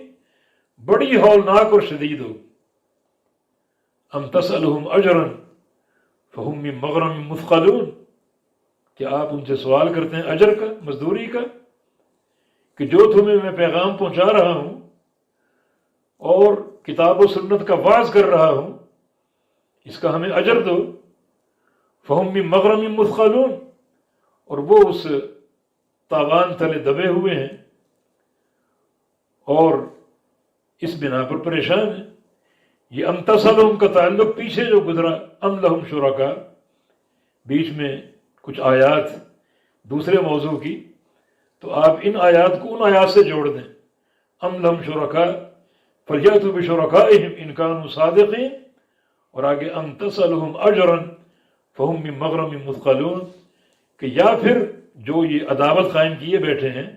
بڑی ہولناک اور شدید ہوگی. ام تسألهم اجرا فهم من مغرم مثقلون، کہ آپ ان سے سوال کرتے ہیں اجر کا، مزدوری کا، کہ جو تمہیں میں پیغام پہنچا رہا ہوں اور کتاب و سنت کا واعظ کر رہا ہوں اس کا ہمیں اجر دو۔ فہم من مغرم مثقلون، اور وہ اس تاوان تلے دبے ہوئے ہیں اور اس بنا پر پریشان ہیں۔ یہ ام تصلہم کا تعلق پیچھے جو گزرا، ام لہم شرکا، بیچ میں کچھ آیات دوسرے موضوع کی، تو آپ ان آیات کو ان آیات سے جوڑ دیں۔ ام لہم شرکا فلیأتوا بشرکائہم ان کانوا صادقین، اور آگے ام تسألہم اجرا فہم من مغرم مثقلون، کہ یا پھر جو یہ عداوت قائم کیے بیٹھے ہیں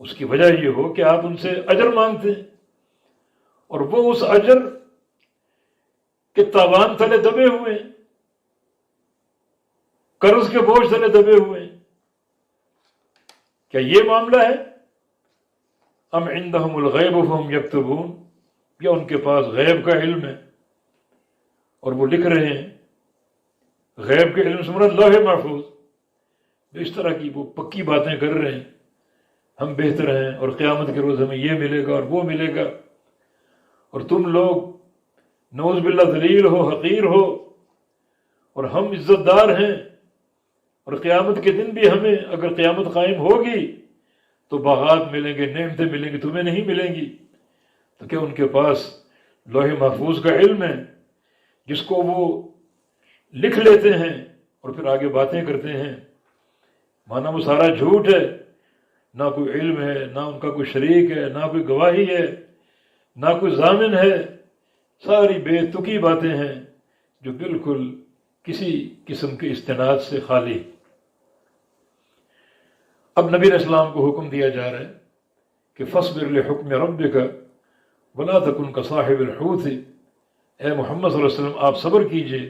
اس کی وجہ یہ ہو کہ آپ ان سے اجر مانگتے ہیں اور وہ اس اجر کے تاوان تلے دبے ہوئے ہیں، قرض کے بوجھ تلے دبے ہوئے ہیں۔ کیا یہ معاملہ ہے؟ ام عندہم الغیب فہم یکتبون، یا ان کے پاس غیب کا علم ہے اور وہ لکھ رہے ہیں۔ غیب کے علم سے مراد لوح محفوظ، اس طرح کی وہ پکی باتیں کر رہے ہیں، ہم بہتر ہیں اور قیامت کے روز ہمیں یہ ملے گا اور وہ ملے گا، اور تم لوگ نعوذ باللہ ذلیل ہو، حقیر ہو، اور ہم عزت دار ہیں، اور قیامت کے دن بھی ہمیں اگر قیامت قائم ہوگی تو باغات ملیں گے، نعمتیں ملیں گی، تمہیں نہیں ملیں گی۔ تو کیا ان کے پاس لوح محفوظ کا علم ہے جس کو وہ لکھ لیتے ہیں اور پھر آگے باتیں کرتے ہیں؟ مانا وہ سارا جھوٹ ہے، نہ کوئی علم ہے، نہ ان کا کوئی شریک ہے، نہ کوئی گواہی ہے، نہ کوئی ضامن ہے، ساری بے تکی باتیں ہیں جو بالکل کسی قسم کے استناد سے خالی۔ اب نبی علیہ السلام کو حکم دیا جا رہا ہے کہ فاصبر لحکم ربک ولا تکن کصاحب الحوت، اے محمد صلی اللہ علیہ وسلم آپ صبر کیجئے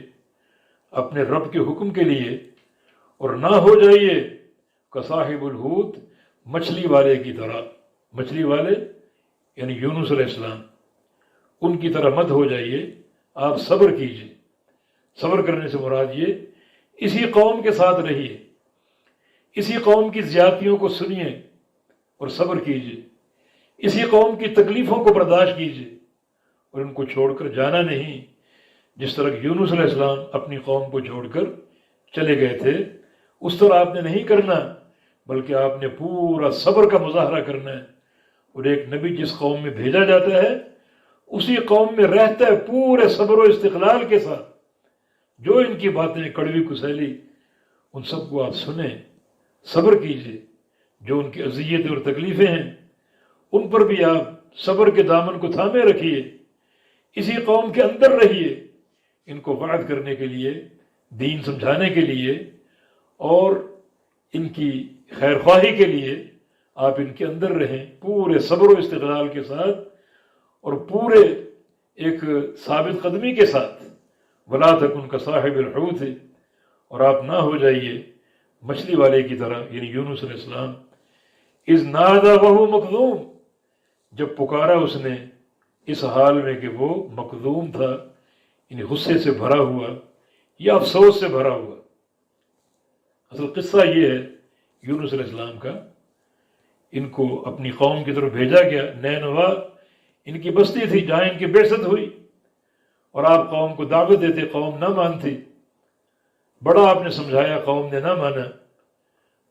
اپنے رب کے حکم کے لیے اور نہ ہو جائیے کصاحب الحوت، مچھلی والے کی طرح۔ مچھلی والے یعنی یونس علیہ السلام، ان کی طرح مت ہو جائیے، آپ صبر کیجئے۔ صبر کرنے سے مراد یہ اسی قوم کے ساتھ رہیے، اسی قوم کی زیادتیوں کو سنیے اور صبر کیجئے، اسی قوم کی تکلیفوں کو برداشت کیجئے اور ان کو چھوڑ کر جانا نہیں، جس طرح یونس علیہ السلام اپنی قوم کو چھوڑ کر چلے گئے تھے اس طرح آپ نے نہیں کرنا، بلکہ آپ نے پورا صبر کا مظاہرہ کرنا ہے۔ اور ایک نبی جس قوم میں بھیجا جاتا ہے اسی قوم میں رہتا ہے پورے صبر و استقلال کے ساتھ۔ جو ان کی باتیں کڑوی کسیلی ان سب کو آپ سنیں، صبر کیجئے۔ جو ان کی اذیتیں اور تکلیفیں ہیں ان پر بھی آپ صبر کے دامن کو تھامے رکھیے، اسی قوم کے اندر رہیے، ان کو وعد کرنے کے لیے، دین سمجھانے کے لیے اور ان کی خیر خواہی کے لیے آپ ان کے اندر رہیں پورے صبر و استقلال کے ساتھ اور پورے ایک ثابت قدمی کے ساتھ۔ ولا تکن کصاحب الحوت، اور آپ نہ ہو جائیے مچھلی والے کی طرح یعنی یونس علیہ السلام۔ اذ نادى وهو مکظوم، جب پکارا اس نے اس حال میں کہ وہ مکظوم تھا، یعنی غصے سے بھرا ہوا یا افسوس سے بھرا ہوا۔ اصل قصہ یہ ہے یونس علیہ السلام کا، ان کو اپنی قوم کی طرف بھیجا گیا۔ نینوا ان کی بستی تھی جہاں ان کی بعثت ہوئی، اور آپ قوم کو دعوت دیتے، قوم نہ مانتی، بڑا آپ نے سمجھایا، قوم نے نہ مانا۔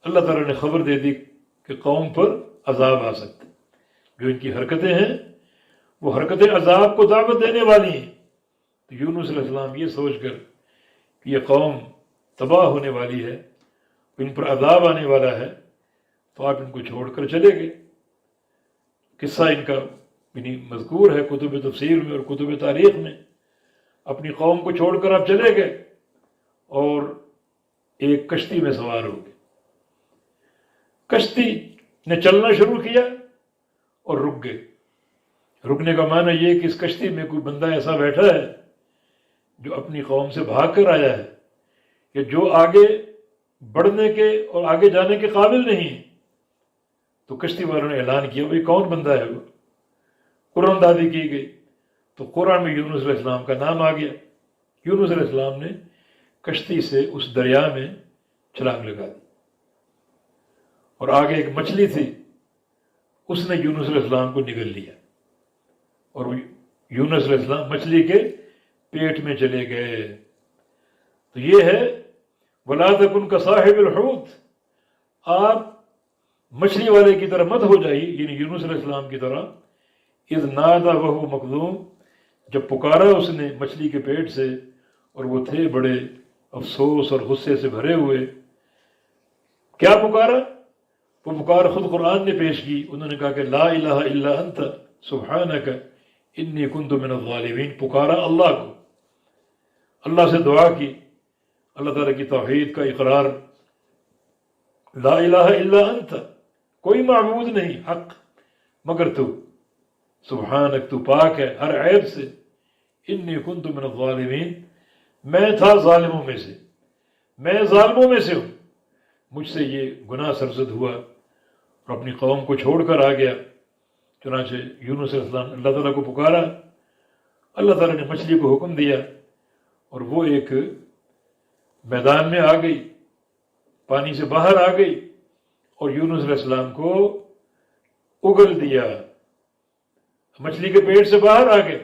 اللہ تعالیٰ نے خبر دے دی کہ قوم پر عذاب آ سکتے، جو ان کی حرکتیں ہیں وہ حرکتیں عذاب کو دعوت دینے والی ہیں۔ تو یونس علیہ السلام یہ سوچ کر کہ یہ قوم تباہ ہونے والی ہے، ان پر عذاب آنے والا ہے، تو آپ ان کو چھوڑ کر چلے گئے۔ قصہ ان کا یعنی مذکور ہے کتب تفسیر میں اور کتب تاریخ میں۔ اپنی قوم کو چھوڑ کر آپ چلے گئے اور ایک کشتی میں سوار ہو گئے۔ کشتی نے چلنا شروع کیا اور رک گئے۔ رکنے کا معنی یہ کہ اس کشتی میں کوئی بندہ ایسا بیٹھا ہے جو اپنی قوم سے بھاگ کر آیا ہے، کہ جو آگے بڑھنے کے اور آگے جانے کے قابل نہیں ہے۔ تو کشتی والوں نے اعلان کیا بھئی کون بندہ ہے وہ؟ قرآن دادی کی گئی تو قرآن میں یونس علیہ السلام کا نام آ گیا۔ یونس علیہ السلام نے کشتی سے اس دریا میں چھلانگ لگا دی، اور آگے ایک مچھلی تھی اس نے یونس علیہ السلام کو نگل لیا، اور یونس علیہ السلام مچھلی کے پیٹ میں چلے گئے۔ تو یہ ہے وَلَا تَكُنْ كَصَاحِبِ الْحُوتِ، آپ مچھلی والے کی طرح مت ہو جائیے، یعنی یونس علیہ السلام کی طرح، اذ نادا وهو مکظوم، جب پکارا اس نے مچھلی کے پیٹ سے اور وہ تھے بڑے افسوس اور غصے سے بھرے ہوئے۔ کیا پکارا؟ وہ پکار خود قرآن نے پیش کی، انہوں نے کہا کہ لا الہ الا انت سبحانک انی کنت من الظالمین، پکارا اللہ کو، اللہ سے دعا کی، اللہ تعالیٰ کی توحید کا اقرار، لا الہ الا انت، کوئی معبود نہیں حق مگر تو، سبحانک تو پاک ہے ہر عیب سے، انی کنت من الظالمین، میں تھا ظالموں میں سے، میں ظالموں میں سے ہوں، مجھ سے یہ گناہ سرزد ہوا اور اپنی قوم کو چھوڑ کر آ گیا۔ چنانچہ یونس علیہ السلام اللہ تعالیٰ کو پکارا، اللہ تعالیٰ نے مچھلی کو حکم دیا اور وہ ایک میدان میں آ گئی، پانی سے باہر آ گئی اور یونس علیہ السلام کو اگل دیا، مچھلی کے پیٹ سے باہر آ گئے۔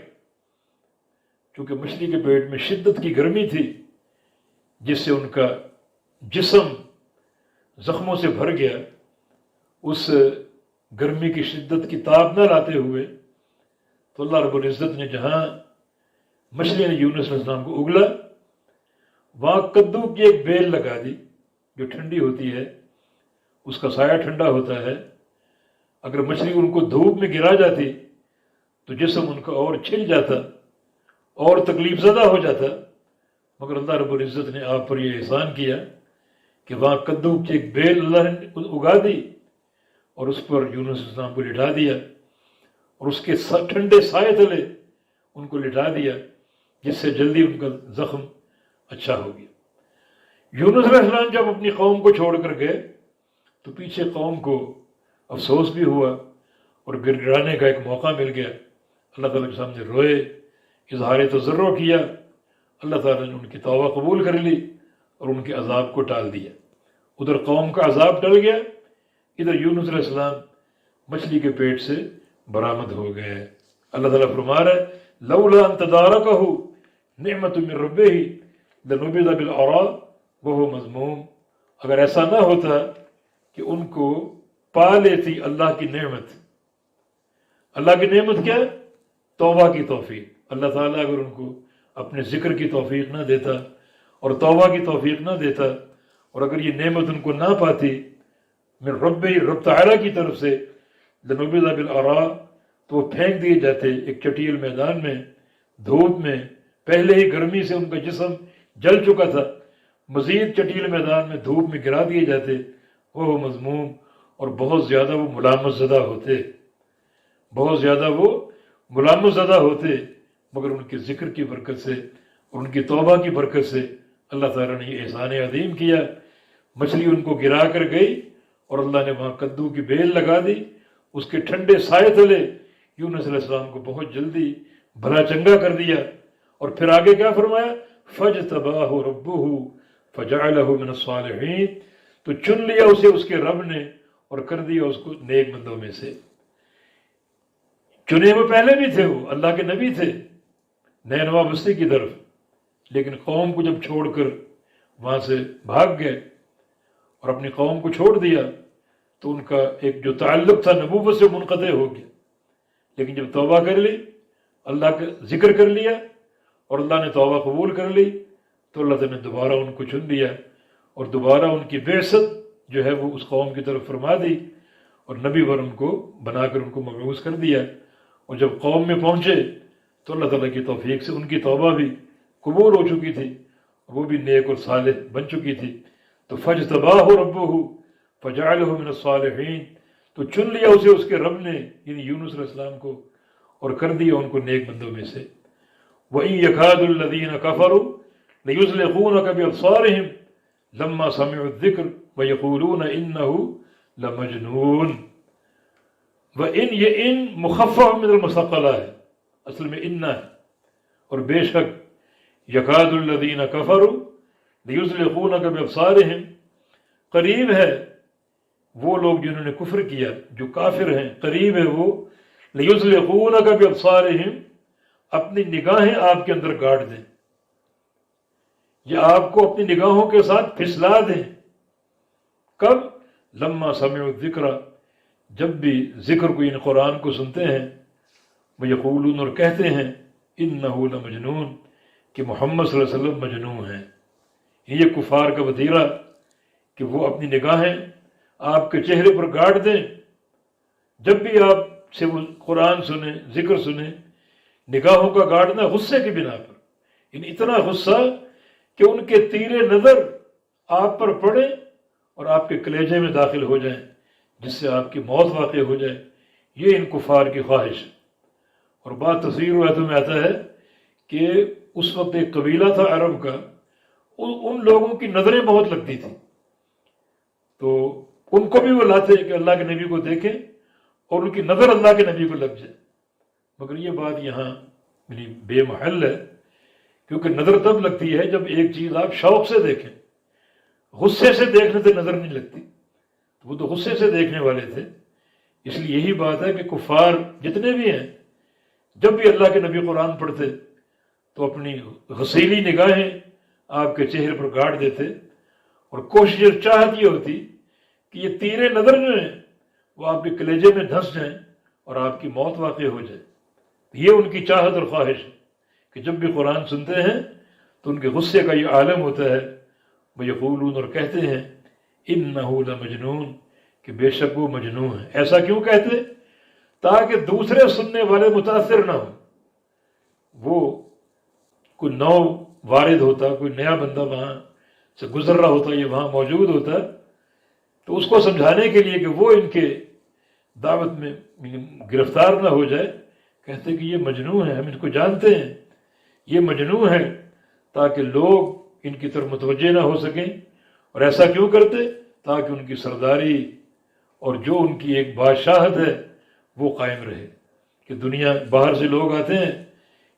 چونکہ مچھلی کے پیٹ میں شدت کی گرمی تھی جس سے ان کا جسم زخموں سے بھر گیا، اس گرمی کی شدت کی تاب نہ لاتے ہوئے تو اللہ رب العزت نے جہاں مچھلی نے یونس علیہ السلام کو اگلا، وہاں کدو کی ایک بیل لگا دی جو ٹھنڈی ہوتی ہے، اس کا سایہ ٹھنڈا ہوتا ہے، اگر مچھلی ان کو دھوپ میں گرا جاتی تو جسم ان کا اور چھل جاتا اور تکلیف زدہ ہو جاتا، مگر اللہ رب العزت نے آپ پر یہ احسان کیا کہ وہاں کدو کی ایک بیل اللہ نے اگا دی اور اس پر یونس علیہ السلام کو لٹا دیا اور اس کے ٹھنڈے سائے تلے ان کو لٹا دیا، جس سے جلدی ان کا زخم اچھا ہو گیا۔ یونس علیہ السلام جب اپنی قوم کو چھوڑ کر گئے تو پیچھے قوم کو افسوس بھی ہوا اور گر گرانے کا ایک موقع مل گیا، اللہ تعالیٰ کے سامنے روئے، اظہار تضرع کیا، اللہ تعالیٰ نے ان کی توبہ قبول کر لی اور ان کے عذاب کو ٹال دیا۔ ادھر قوم کا عذاب ٹل گیا، ادھر یونس علیہ السلام مچھلی کے پیٹ سے برآمد ہو گئے۔ اللہ تعالیٰ فرما رہا ہے لولا ان تدارکہ نعمت من ربہ لنبذ بالعراء وہو مذموم، اگر ایسا نہ ہوتا کہ ان کو پا لیتی اللہ کی نعمت۔ اللہ کی نعمت کیا؟ توبہ کی توفیق۔ اللہ تعالیٰ اگر ان کو اپنے ذکر کی توفیق نہ دیتا اور توبہ کی توفیق نہ دیتا، اور اگر یہ نعمت ان کو نہ پاتی من رب تعالیٰ کی طرف سے، لنبذ بالعراء، تو وہ پھینک دیے جاتے ایک چٹیل میدان میں، دھوپ میں، پہلے ہی گرمی سے ان کا جسم جل چکا تھا، مزید چٹیل میدان میں دھوپ میں گرا دیے جاتے، وہ مذموم، اور بہت زیادہ وہ ملامت زدہ ہوتے، بہت زیادہ وہ ملامت زدہ ہوتے، مگر ان کے ذکر کی برکت سے اور ان کی توبہ کی برکت سے اللہ تعالیٰ نے یہ احسان عظیم کیا۔ مچھلی ان کو گرا کر گئی اور اللہ نے وہاں کدو کی بیل لگا دی، اس کے ٹھنڈے سائے تلے یونس علیہ السلام کو بہت جلدی بھلا چنگا کر دیا، اور پھر آگے کیا فرمایا؟ فَاجْتَبَاهُ رَبُّهُ فَجَعَلَهُ مِنَ الصَّالِحِينَ، تو چن لیا اسے اس کے رب نے اور کر دیا اس کو نیک بندوں میں سے۔ چنے میں پہلے بھی تھے، وہ اللہ کے نبی تھے نینوا بستی کی طرف، لیکن قوم کو جب چھوڑ کر وہاں سے بھاگ گئے اور اپنی قوم کو چھوڑ دیا تو ان کا ایک جو تعلق تھا نبوت سے منقطع ہو گیا، لیکن جب توبہ کر لی، اللہ کا ذکر کر لیا اور اللہ نے توبہ قبول کر لی تو اللہ تعالیٰ نے دوبارہ ان کو چن لیا اور دوبارہ ان کی بعثت جو ہے وہ اس قوم کی طرف فرما دی اور نبی ور ان کو بنا کر ان کو مبعوث کر دیا، اور جب قوم میں پہنچے تو اللہ تعالیٰ کی توفیق سے ان کی توبہ بھی قبول ہو چکی تھی، وہ بھی نیک اور صالح بن چکی تھی۔ تو فاجتباہ ربہ فجعلہ من الصالحین، تو چن لیا اسے اس کے رب نے یعنی یونس علیہ السلام کو اور کر دیا ان کو نیک بندوں میں سے۔ وَإِن يَكَادُ الَّذِينَ كَفَرُوا لَيُزْلِقُونَكَ بِأَبْصَارِهِمْ لَمَّا سَمِعُوا الذِّكْرَ وَيَقُولُونَ إِنَّهُ لَمَجْنُونَ۔ وَإِن، یہ ان مخفف من المثقلہ ہے، اصل میں انہ ہے، اور بے شک یکاد الذین کفروا لیزلقونک بابصارہم، قریب ہے وہ لوگ جنہوں نے کفر کیا، جو کافر ہیں، قریب ہے وہ لِيُزْلِقُونَكَ بِأَبْصَارِهِمْ، اپنی نگاہیں آپ کے اندر گاڑ دیں، یا آپ کو اپنی نگاہوں کے ساتھ پھسلا دیں۔ کب؟ لما سمعوا الذکر، جب بھی ذکر کو، ان قرآن کو سنتے ہیں، وَيَقُولُونَ، اور کہتے ہیں، إِنَّهُ لَمَجْنُونَ، کہ محمد صلی اللہ علیہ وسلم مجنون ہیں۔ یہ کفار کا وتیرہ کہ وہ اپنی نگاہیں آپ کے چہرے پر گاڑ دیں، جب بھی آپ سے وہ قرآن سنیں، ذکر سنیں، نگاہوں کا گاڑنا غصے کی بنا پر، یعنی اتنا غصہ کہ ان کے تیر نظر آپ پر پڑے اور آپ کے کلیجے میں داخل ہو جائیں، جس سے آپ کی موت واقع ہو جائے۔ یہ ان کفار کی خواہش ہے۔ اور بات تصویر روایتوں میں آتا ہے کہ اس وقت ایک قبیلہ تھا عرب کا، ان لوگوں کی نظریں بہت لگتی تھیں، تو ان کو بھی وہ لاتے کہ اللہ کے نبی کو دیکھیں اور ان کی نظر اللہ کے نبی کو لگ جائے۔ مگر یہ بات یہاں یعنی بے محل ہے، کیونکہ نظر تب لگتی ہے جب ایک چیز آپ شوق سے دیکھیں، غصے سے دیکھنے سے نظر نہیں لگتی۔ وہ تو غصے سے دیکھنے والے تھے، اس لیے یہی بات ہے کہ کفار جتنے بھی ہیں، جب بھی اللہ کے نبی قرآن پڑھتے تو اپنی غسیلی نگاہیں آپ کے چہرے پر گاڑ دیتے، اور کوشش اور چاہت یہ ہوتی کہ یہ تیر نظر جو ہیں وہ آپ کے کلیجے میں دھنس جائیں اور آپ کی موت واقع ہو جائے۔ یہ ان کی چاہت اور خواہش ہے کہ جب بھی قرآن سنتے ہیں تو ان کے غصے کا یہ عالم ہوتا ہے۔ وَيَقُولُونَ، اور کہتے ہیں، إِنَّهُ لَمَجْنُونَ، کہ بے شک وہ مجنون ہے۔ ایسا کیوں کہتے؟ تاکہ دوسرے سننے والے متاثر نہ ہوں۔ وہ کوئی نو وارد ہوتا، کوئی نیا بندہ وہاں سے گزر رہا ہوتا، یہ وہاں موجود ہوتا، تو اس کو سمجھانے کے لیے کہ وہ ان کے دعوت میں گرفتار نہ ہو جائے، کہتے کہ یہ مجنون ہے، ہم ان کو جانتے ہیں، یہ مجنون ہے، تاکہ لوگ ان کی طرف متوجہ نہ ہو سکیں۔ اور ایسا کیوں کرتے؟ تاکہ ان کی سرداری اور جو ان کی ایک بادشاہت ہے وہ قائم رہے، کہ دنیا باہر سے لوگ آتے ہیں،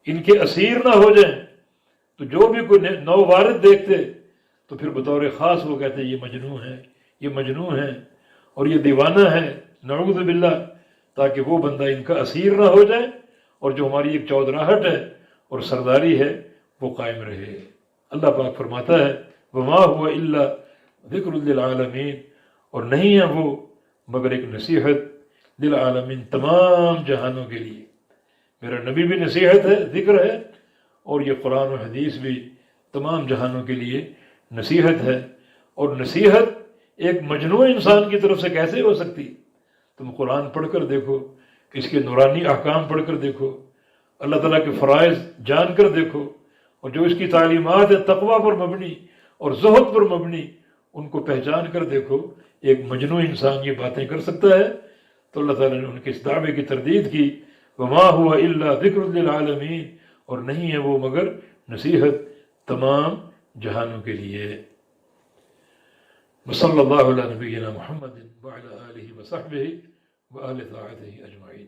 ان کے اسیر نہ ہو جائیں، تو جو بھی کوئی نو وارد دیکھتے تو پھر بطور خاص وہ کہتے ہیں یہ مجنون ہے، یہ مجنون ہے اور یہ دیوانہ ہے، نعوذ باللہ، تاکہ وہ بندہ ان کا اسیر نہ ہو جائے اور جو ہماری ایک چودراہٹ ہے اور سرداری ہے وہ قائم رہے۔ اللہ پاک فرماتا ہے وَمَا هُوَ إِلَّا ذِكْرٌ لِلْعَالَمِينَ، اور نہیں ہے وہ مگر ایک نصیحت للعالمین، تمام جہانوں کے لیے۔ میرا نبی بھی نصیحت ہے، ذکر ہے، اور یہ قرآن و حدیث بھی تمام جہانوں کے لیے نصیحت ہے۔ اور نصیحت ایک مجنون انسان کی طرف سے کیسے ہو سکتی؟ تم قرآن پڑھ کر دیکھو، اس کے نورانی احکام پڑھ کر دیکھو، اللہ تعالیٰ کے فرائض جان کر دیکھو، اور جو اس کی تعلیمات ہیں تقویٰ پر مبنی اور زہد پر مبنی، ان کو پہچان کر دیکھو۔ ایک مجنون انسان یہ باتیں کر سکتا ہے؟ تو اللہ تعالیٰ نے ان کے اس دعوے کی تردید کی، وَمَا هُوَ إِلَّا ذِكْرٌ لِلْعَالَمِينَ، اور نہیں ہے وہ مگر نصیحت تمام جہانوں کے لیے۔ وصلی اللہ علی نبینا محمد وعلی آلہ وصحبہ وآل طاعتہ اجمعین۔